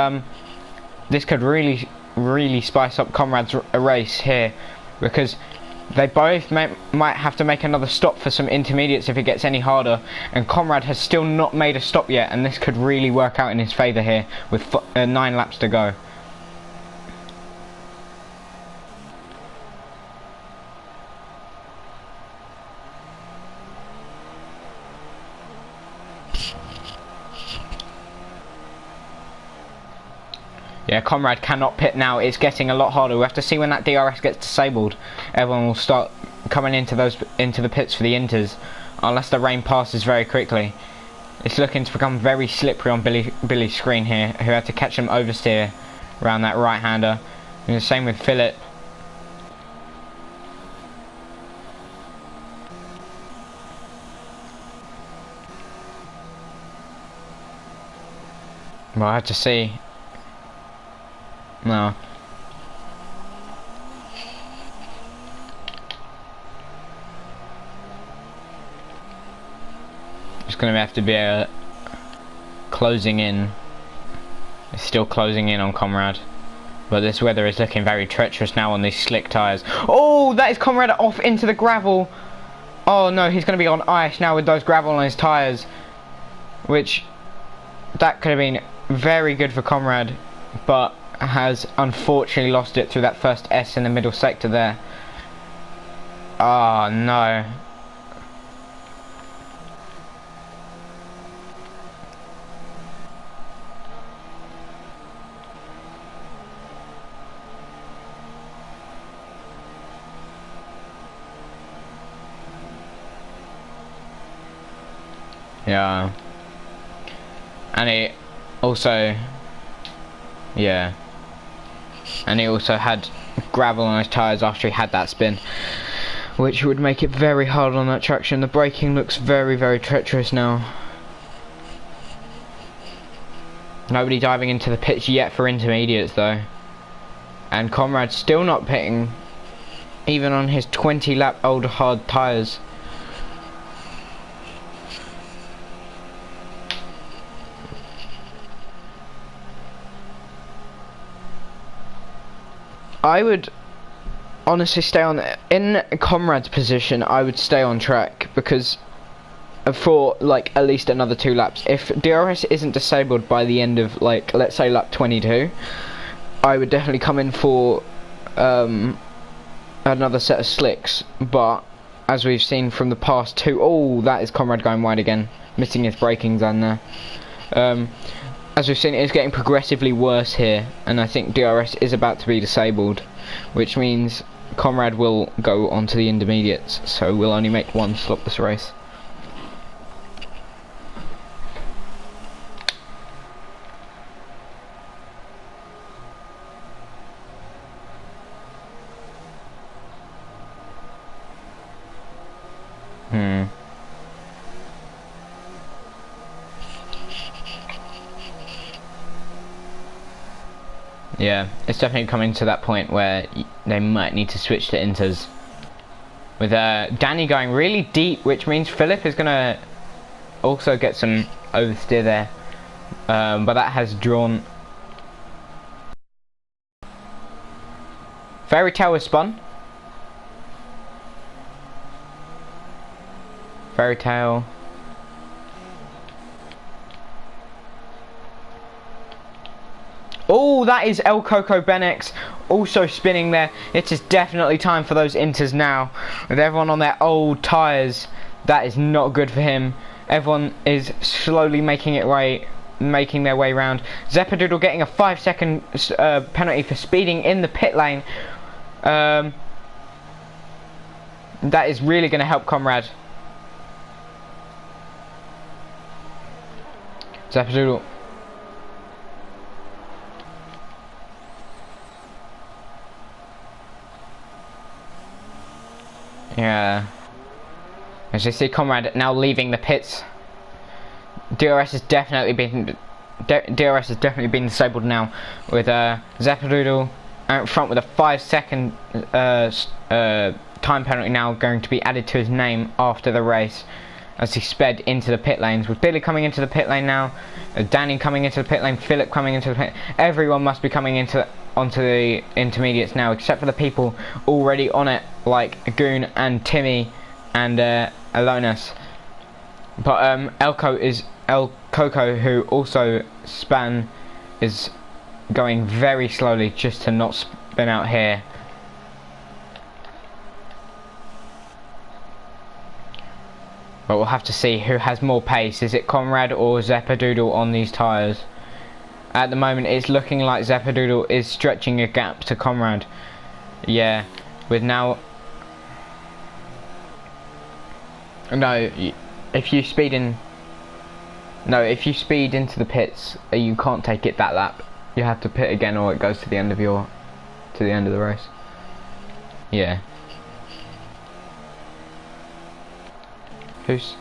this could really spice up Comrade's race here, because they both might have to make another stop for some intermediates if it gets any harder, and Comrade has still not made a stop yet, and this could really work out in his favour here with 9 laps to go. Yeah, Comrade cannot pit now. It's getting a lot harder. We have to see when that DRS gets disabled. Everyone will start coming into the pits for the inters, unless the rain passes very quickly. It's looking to become very slippery on Billy's screen here, who had to catch him oversteer around that right-hander. And the same with Philip. Well, I have to see. No. It's going to have to be a closing in. It's still closing in on Comrade. But this weather is looking very treacherous now on these slick tyres. Oh, that is Comrade off into the gravel. Oh no, he's going to be on ice now with those gravel on his tyres. Which, that could have been very good for Comrade, but has unfortunately lost it through that first S in the middle sector there. Oh no. Yeah. And it also, yeah. And he also had gravel on his tyres after he had that spin, which would make it very hard on that traction. The braking looks very treacherous now. Nobody diving into the pits yet for intermediates though. And Comrade's still not pitting, even on his 20 lap old hard tyres. I would honestly stay on, in Comrade's position, I would stay on track, because for like at least another 2 laps. If DRS isn't disabled by the end of, like, let's say lap 22, I would definitely come in for another set of slicks. But as we've seen from the past 2, oh, that is Comrade going wide again, missing his braking zone there. As we've seen, it is getting progressively worse here, and I think DRS is about to be disabled, which means Comrade will go on to the intermediates, so we'll only make 1 stop this race. Yeah, it's definitely coming to that point where they might need to switch to inters. With Danny going really deep, which means Philip is going to also get some oversteer there. But that has drawn. Fairy Tale was spun. Fairy Tale. Oh, that is El Coco Benex also spinning there. It is definitely time for those inters now. With everyone on their old tyres, that is not good for him. Everyone is slowly making their way round. Zappadoodle getting a 5-second penalty for speeding in the pit lane. That is really going to help Comrade. Zappadoodle. Yeah. As you see Comrade now leaving the pits. DRS has definitely been DRS has definitely been disabled now, with Zappadoodle out front with a 5-second time penalty now going to be added to his name after the race, as he sped into the pit lanes, with Billy coming into the pit lane now, Danny coming into the pit lane, Philip coming into the pit. Everyone must be coming onto the intermediates now, except for the people already on it, like Goon and Timmy and Alonis. But El Coco, who also span, is going very slowly just to not spin out here. But we'll have to see who has more pace. Is it Conrad or Zappadoodle on these tyres? At the moment it's looking like Zappadoodle is stretching a gap to Conrad. Yeah, with now... No, if you speed in... No, if you speed into the pits, you can't take it that lap. You have to pit again, or it goes to the end of the race. Yeah. Who's?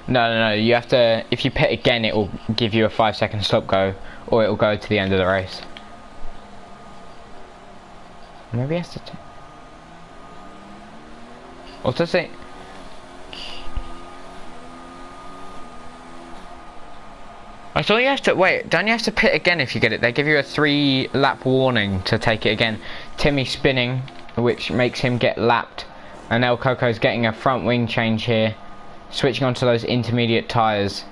No. You have to. If you pit again, it will give you a 5-second stop go, or it will go to the end of the race. Maybe he has to. What does it? I thought you have to wait. Don't you have to pit again if you get it? They give you a 3-lap warning to take it again. Timmy spinning, which makes him get lapped, and El Coco's getting a front wing change here, switching onto those intermediate tyres.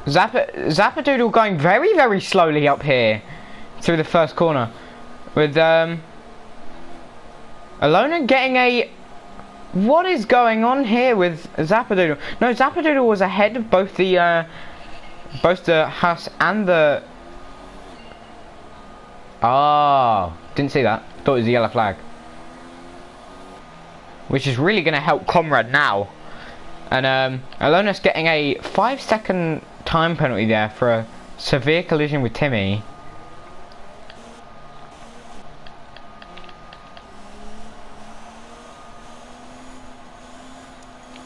Zappadoodle going very, very slowly up here through the first corner, with Alona getting a... What is going on here with Zappadoodle? No, Zappadoodle was ahead of both the Haas and the... Oh, didn't see that. Thought it was the yellow flag. Which is really going to help Conrad now. And Alonis getting a 5-second time penalty there for a severe collision with Timmy.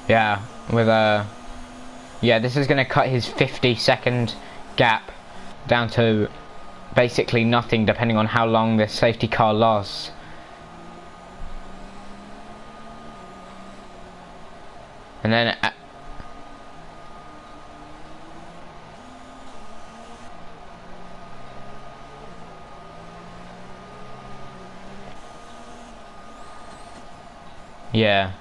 Yeah, with yeah, this is going to cut his 50-second gap down to basically nothing, depending on how long this safety car lasts. And then yeah.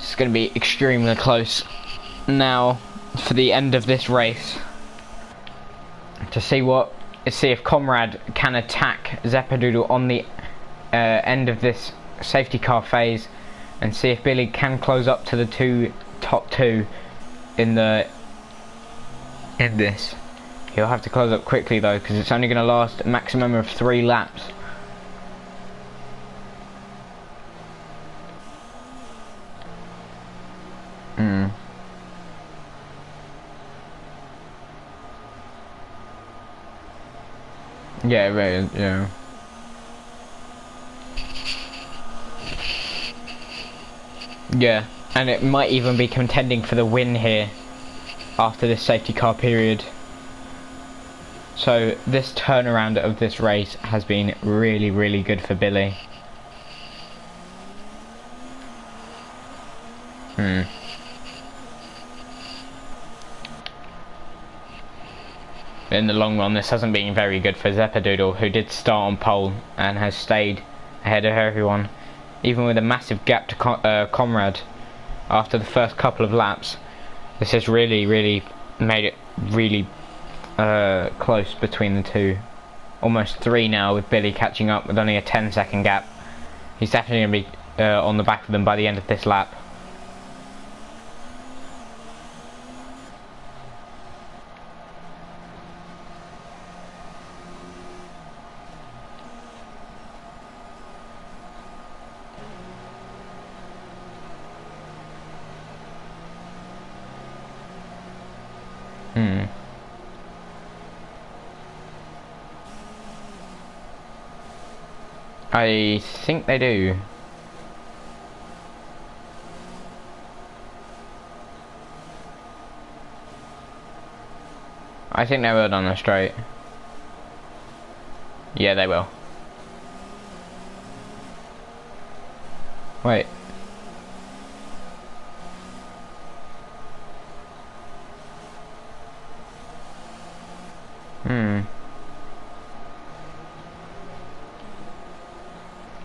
It's going to be extremely close now for the end of this race to see if Conrad can attack Zappadoodle on the end of this safety car phase, and see if Billy can close up to the top two in this. He'll have to close up quickly though, because it's only going to last a maximum of 3 laps. Yeah, right, yeah. Yeah, and it might even be contending for the win here after this safety car period. So this turnaround of this race has been really, really good for Billy. In the long run, this hasn't been very good for Zappadoodle, who did start on pole and has stayed ahead of everyone, even with a massive gap to Conrad after the first couple of laps. This has really, really made it really close between the two. Almost 3 now, with Billy catching up with only a 10-second gap. He's definitely going to be on the back of them by the end of this lap. I think they do. I think they will on the straight. Yeah, they will. Wait.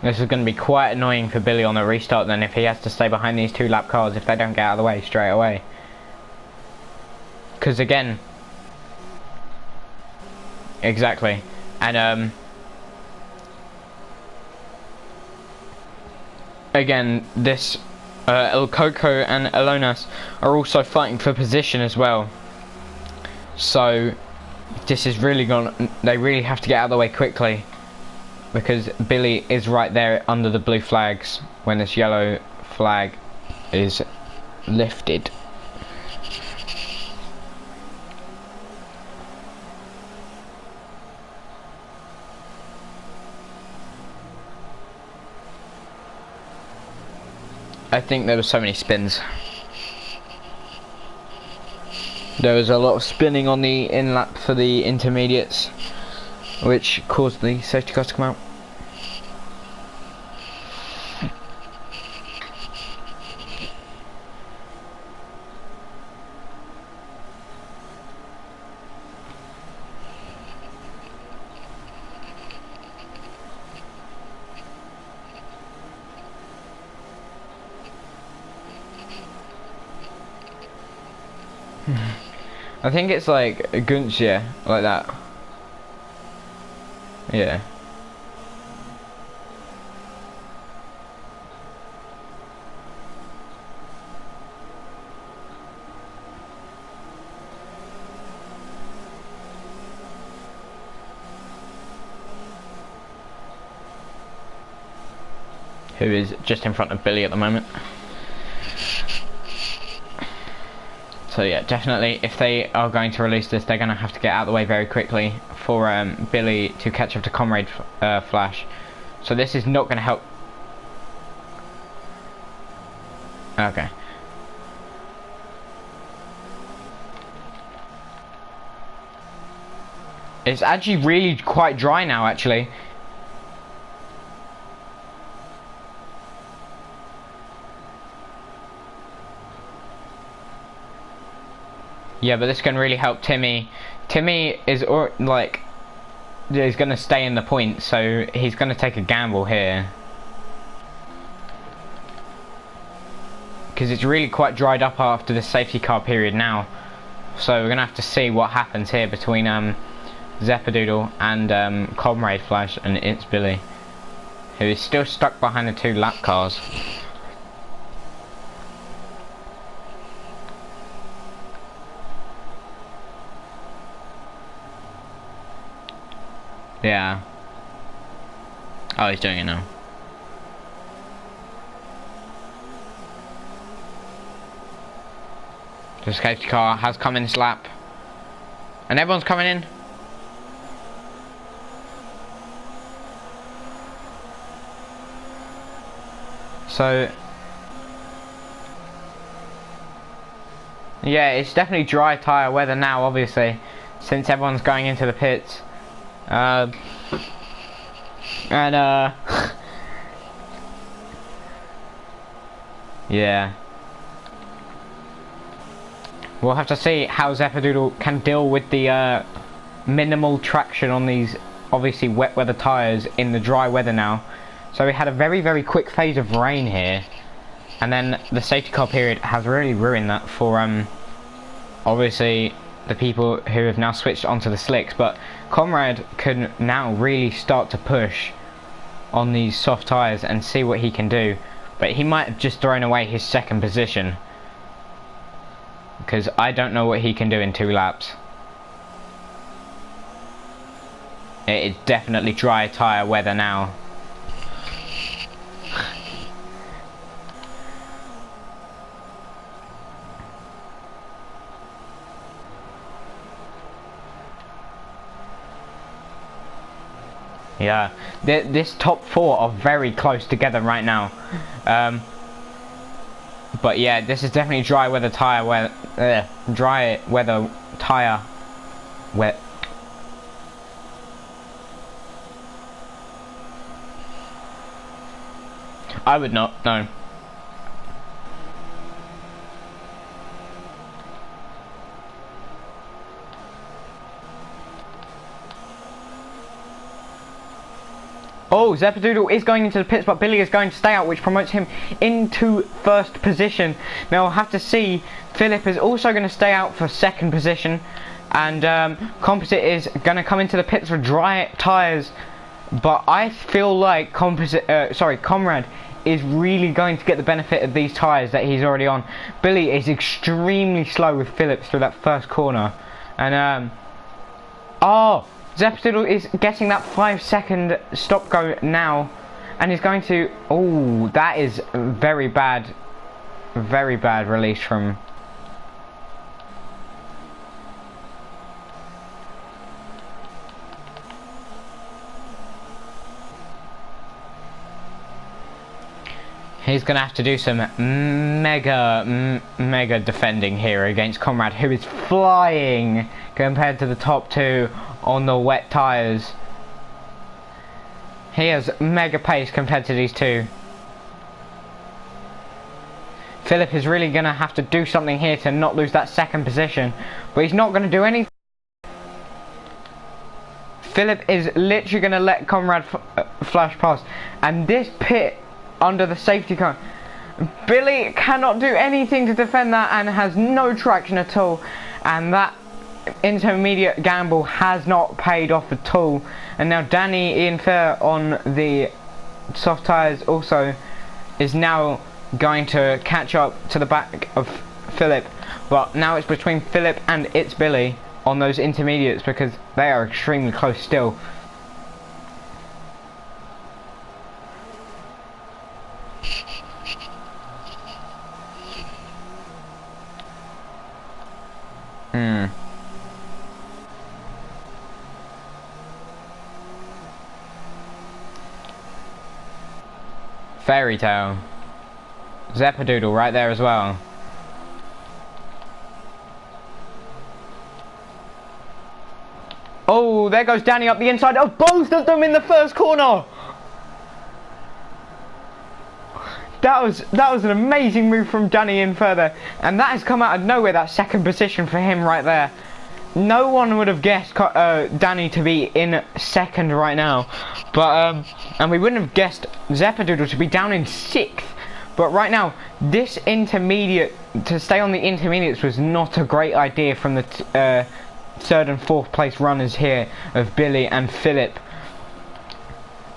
This is going to be quite annoying for Billy on the restart then if he has to stay behind these 2 lap cars if they don't get out of the way straight away. Because again... Exactly. And again, this El Coco and Elonas are also fighting for position as well. So this is really they really have to get out of the way quickly, because Billy is right there under the blue flags when this yellow flag is lifted. I think there were so many spins. There was a lot of spinning on the in-lap for the intermediates, which caused the safety cars to come out. I think it's like Guntia, like that. Yeah. Who is just in front of Billy at the moment. So yeah, definitely, if they are going to release this, they're going to have to get out of the way very quickly for Billy to catch up to Comrade Flash. So this is not going to help. Okay. It's actually really quite dry now, actually. Yeah, but this can really help Timmy. Timmy is like is going to stay in the point, so he's going to take a gamble here, because it's really quite dried up after the safety car period now. So we're going to have to see what happens here between Zeppadoodle and Comrade Flash and It's Billy, who is still stuck behind the 2 lap cars. Yeah. Oh, he's doing it now. The safety car has come in this lap. And everyone's coming in. So... yeah, it's definitely dry tyre weather now, obviously, since everyone's going into the pits. Yeah. We'll have to see how Zeppadoodle can deal with the minimal traction on these obviously wet weather tyres in the dry weather now. So we had a very, very quick phase of rain here, and then the safety car period has really ruined that for obviously the people who have now switched onto the slicks. But Comrade can now really start to push on these soft tyres and see what he can do. But he might have just thrown away his 2nd position, because I don't know what he can do in 2 laps. It is definitely dry tyre weather now. Yeah, this top 4 are very close together right now. But yeah, this is definitely dry weather tire dry weather tire wet. I would not, no. Oh, Zeppadoodle is going into the pits, but Billy is going to stay out, which promotes him into first position. Now we'll have to see. Philip is also going to stay out for second position, and Composite is going to come into the pits for dry tyres. But I feel like Comrade is really going to get the benefit of these tyres that he's already on. Billy is extremely slow with Philip through that first corner, and oh. Zeppadoodle is getting that 5-second stop go now, and he's going to. Oh, that is very bad release from. He's going to have to do some mega defending here against Comrade, who is flying compared to the top 2 on the wet tyres. He has mega pace compared to these 2. Philip is really going to have to do something here to not lose that second position, but he's not going to do anything. Philip is literally going to let Comrade flash past, and this pit under the safety car, Billy cannot do anything to defend that and has no traction at all, and that intermediate gamble has not paid off at all. And now Ian Fair on the soft tyres also is now going to catch up to the back of Philip, but now it's between Philip and it's Billy on those intermediates because they are extremely close still. Fairy Tale. Zeppadoodle right there as well. Oh, there goes Danny up the inside of both of them in the first corner. That was an amazing move from Danny in further, and that has come out of nowhere, that second position for him right there. No one would have guessed Danny to be in second right now, but and we wouldn't have guessed Zeppadoodle to be down in 6th. But right now, this intermediate, to stay on the intermediates was not a great idea from the 3rd and 4th place runners here of Billy and Philip.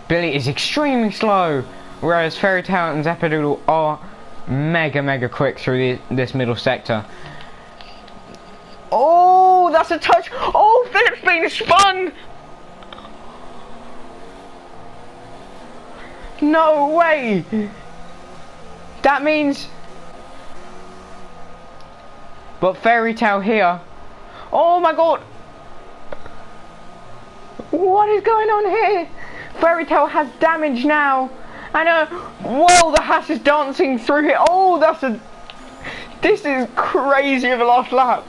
Billy is extremely slow, whereas Fairy Tale and Zeppadoodle are mega quick through this middle sector. Oh, that's a touch. Oh, Philip's being spun. No way. That means. But Fairy Tale here. Oh my god. What is going on here? Fairy Tale has damage now. And whoa, the Hash is dancing through here. Oh, this is crazy of a last lap.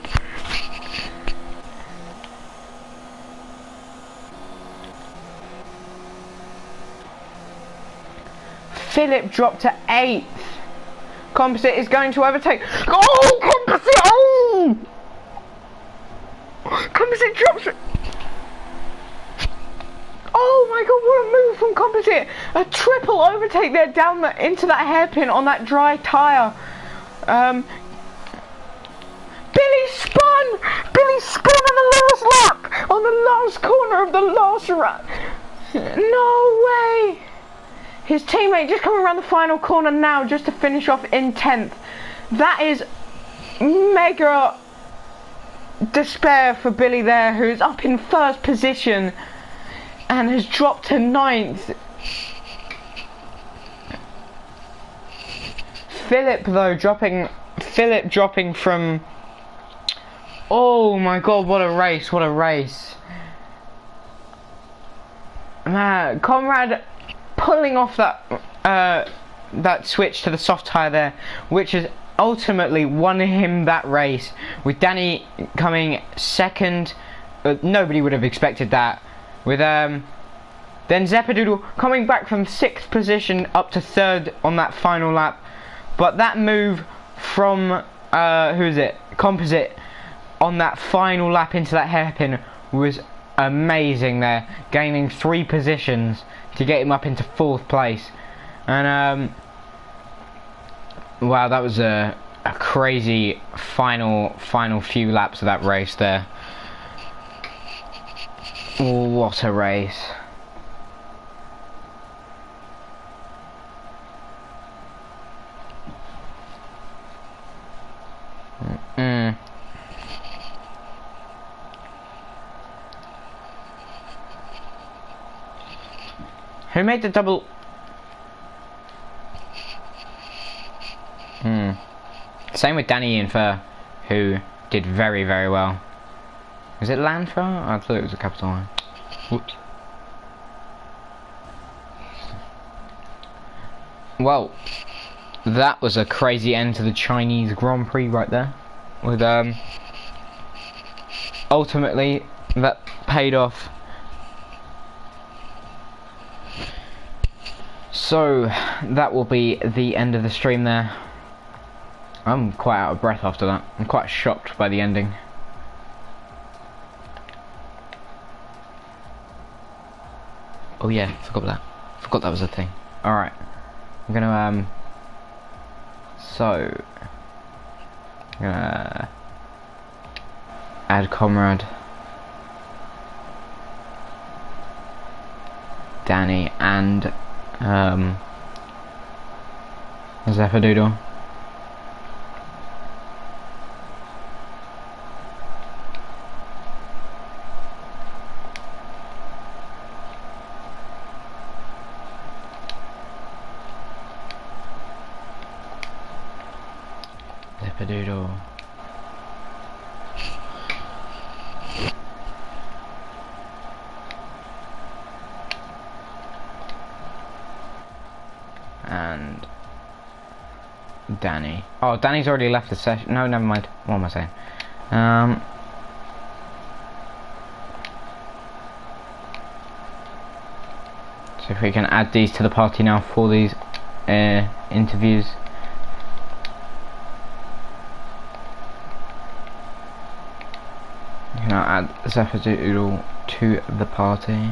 Philip dropped to 8th. Composite is going to overtake. Oh, Composite! Oh! Composite drops. Oh my god, what a move from Composite! A triple overtake there down into that hairpin on that dry tyre. Billy spun! Billy spun on the last lap! On the last corner of the last lap! No way! His teammate just coming around the final corner now just to finish off in 10th. That is mega despair for Billy there, who's up in 1st position and has dropped to 9th. Philip though dropping from. Oh my god, what a race, what a race. Conrad pulling off that switch to the soft tyre there, which has ultimately won him that race, with Danny coming second. Nobody would have expected that, with then Zeppadoodle coming back from 6th position up to 3rd on that final lap. But that move from Composite on that final lap into that hairpin was amazing there, gaining 3 positions to get him up into 4th place. And wow, that was a crazy final few laps of that race there. What a race. Who made the double? Same with Danny Ian Fur, who did very, very well. Was it Landfur? I thought it was a capital I. Whoops. Well, that was a crazy end to the Chinese Grand Prix right there. With ultimately that paid off. So that will be the end of the stream there. I'm quite out of breath after that. I'm quite shocked by the ending. Oh yeah, forgot that. Forgot that was a thing. Alright. I'm gonna I'm gonna add Comrade, Danny, and Zeppadoodle. Zeppadoodle. And Danny. Oh, Danny's already left the session. No, never mind. What am I saying? So if we can add these to the party now for these interviews. You can now add Zeppadoodle to the party,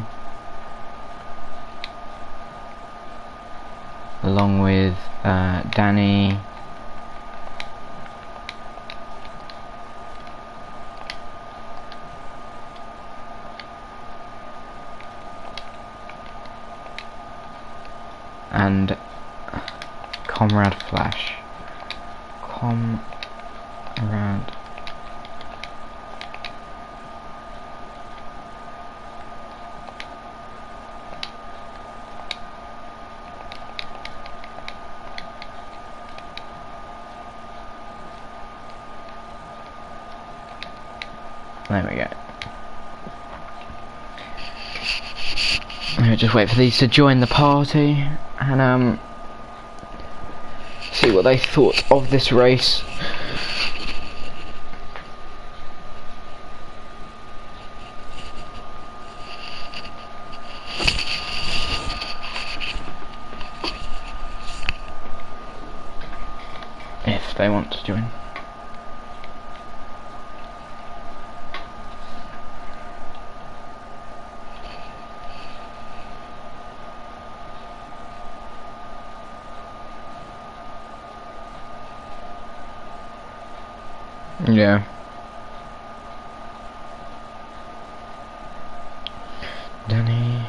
along with Danny, and Comrade Flash. Comrade. There we go. I'll just wait for these to join the party and see what they thought of this race. If they want to join. Yeah. Danny.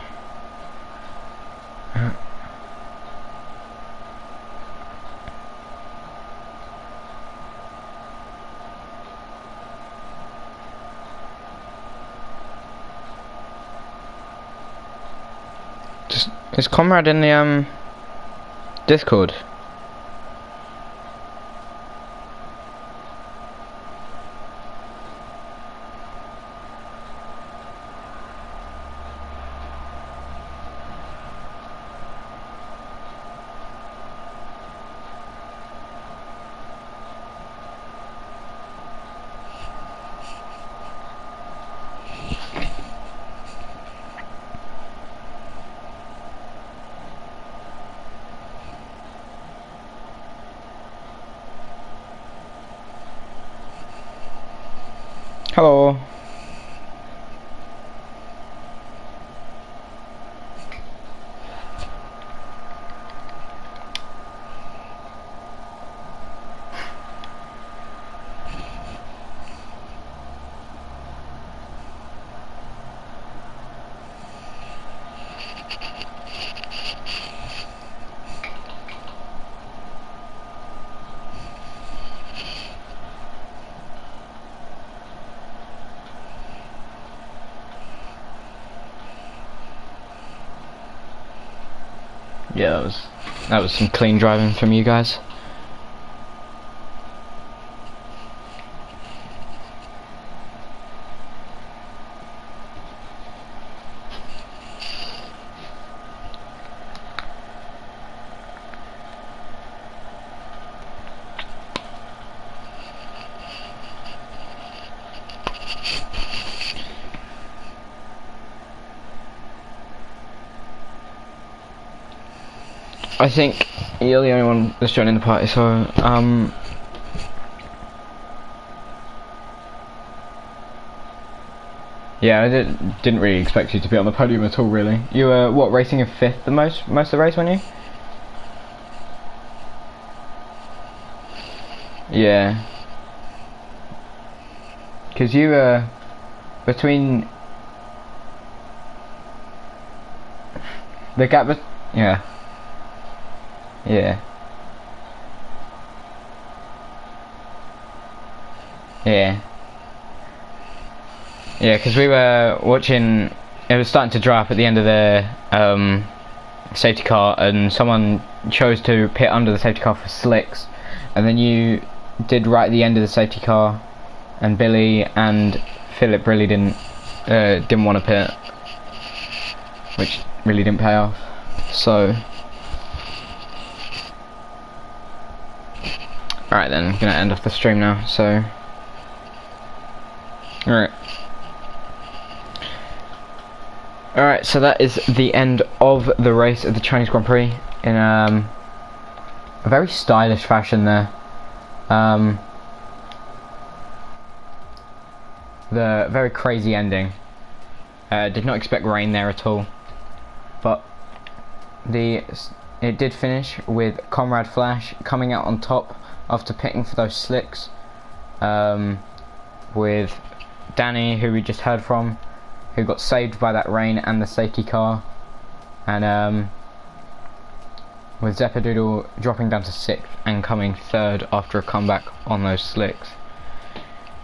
Is Comrade in the Discord? Yeah, that was some clean driving from you guys. I think you're the only one that's joining the party, so yeah, I didn't really expect you to be on the podium at all, really. You were what, racing in 5th the most of the race, weren't you? Yeah. Because you were between the gap, yeah. Yeah. Yeah. Yeah, because we were watching, it was starting to dry up at the end of the safety car, and someone chose to pit under the safety car for slicks, and then you did right at the end of the safety car, and Billy and Philip really didn't want to pit, which really didn't pay off. So alright then, I'm gonna end off the stream now, so Alright, so that is the end of the race of the Chinese Grand Prix in a very stylish fashion there. The very crazy ending. Did not expect rain there at all, but it did finish with Comrade Flash coming out on top after pitting for those slicks, with Danny, who we just heard from, who got saved by that rain and the safety car, and with Zeppadoodle dropping down to 6th and coming 3rd after a comeback on those slicks.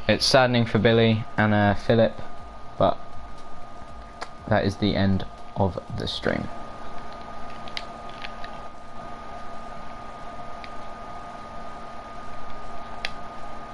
It's saddening for Billy and Philip, but that is the end of the stream.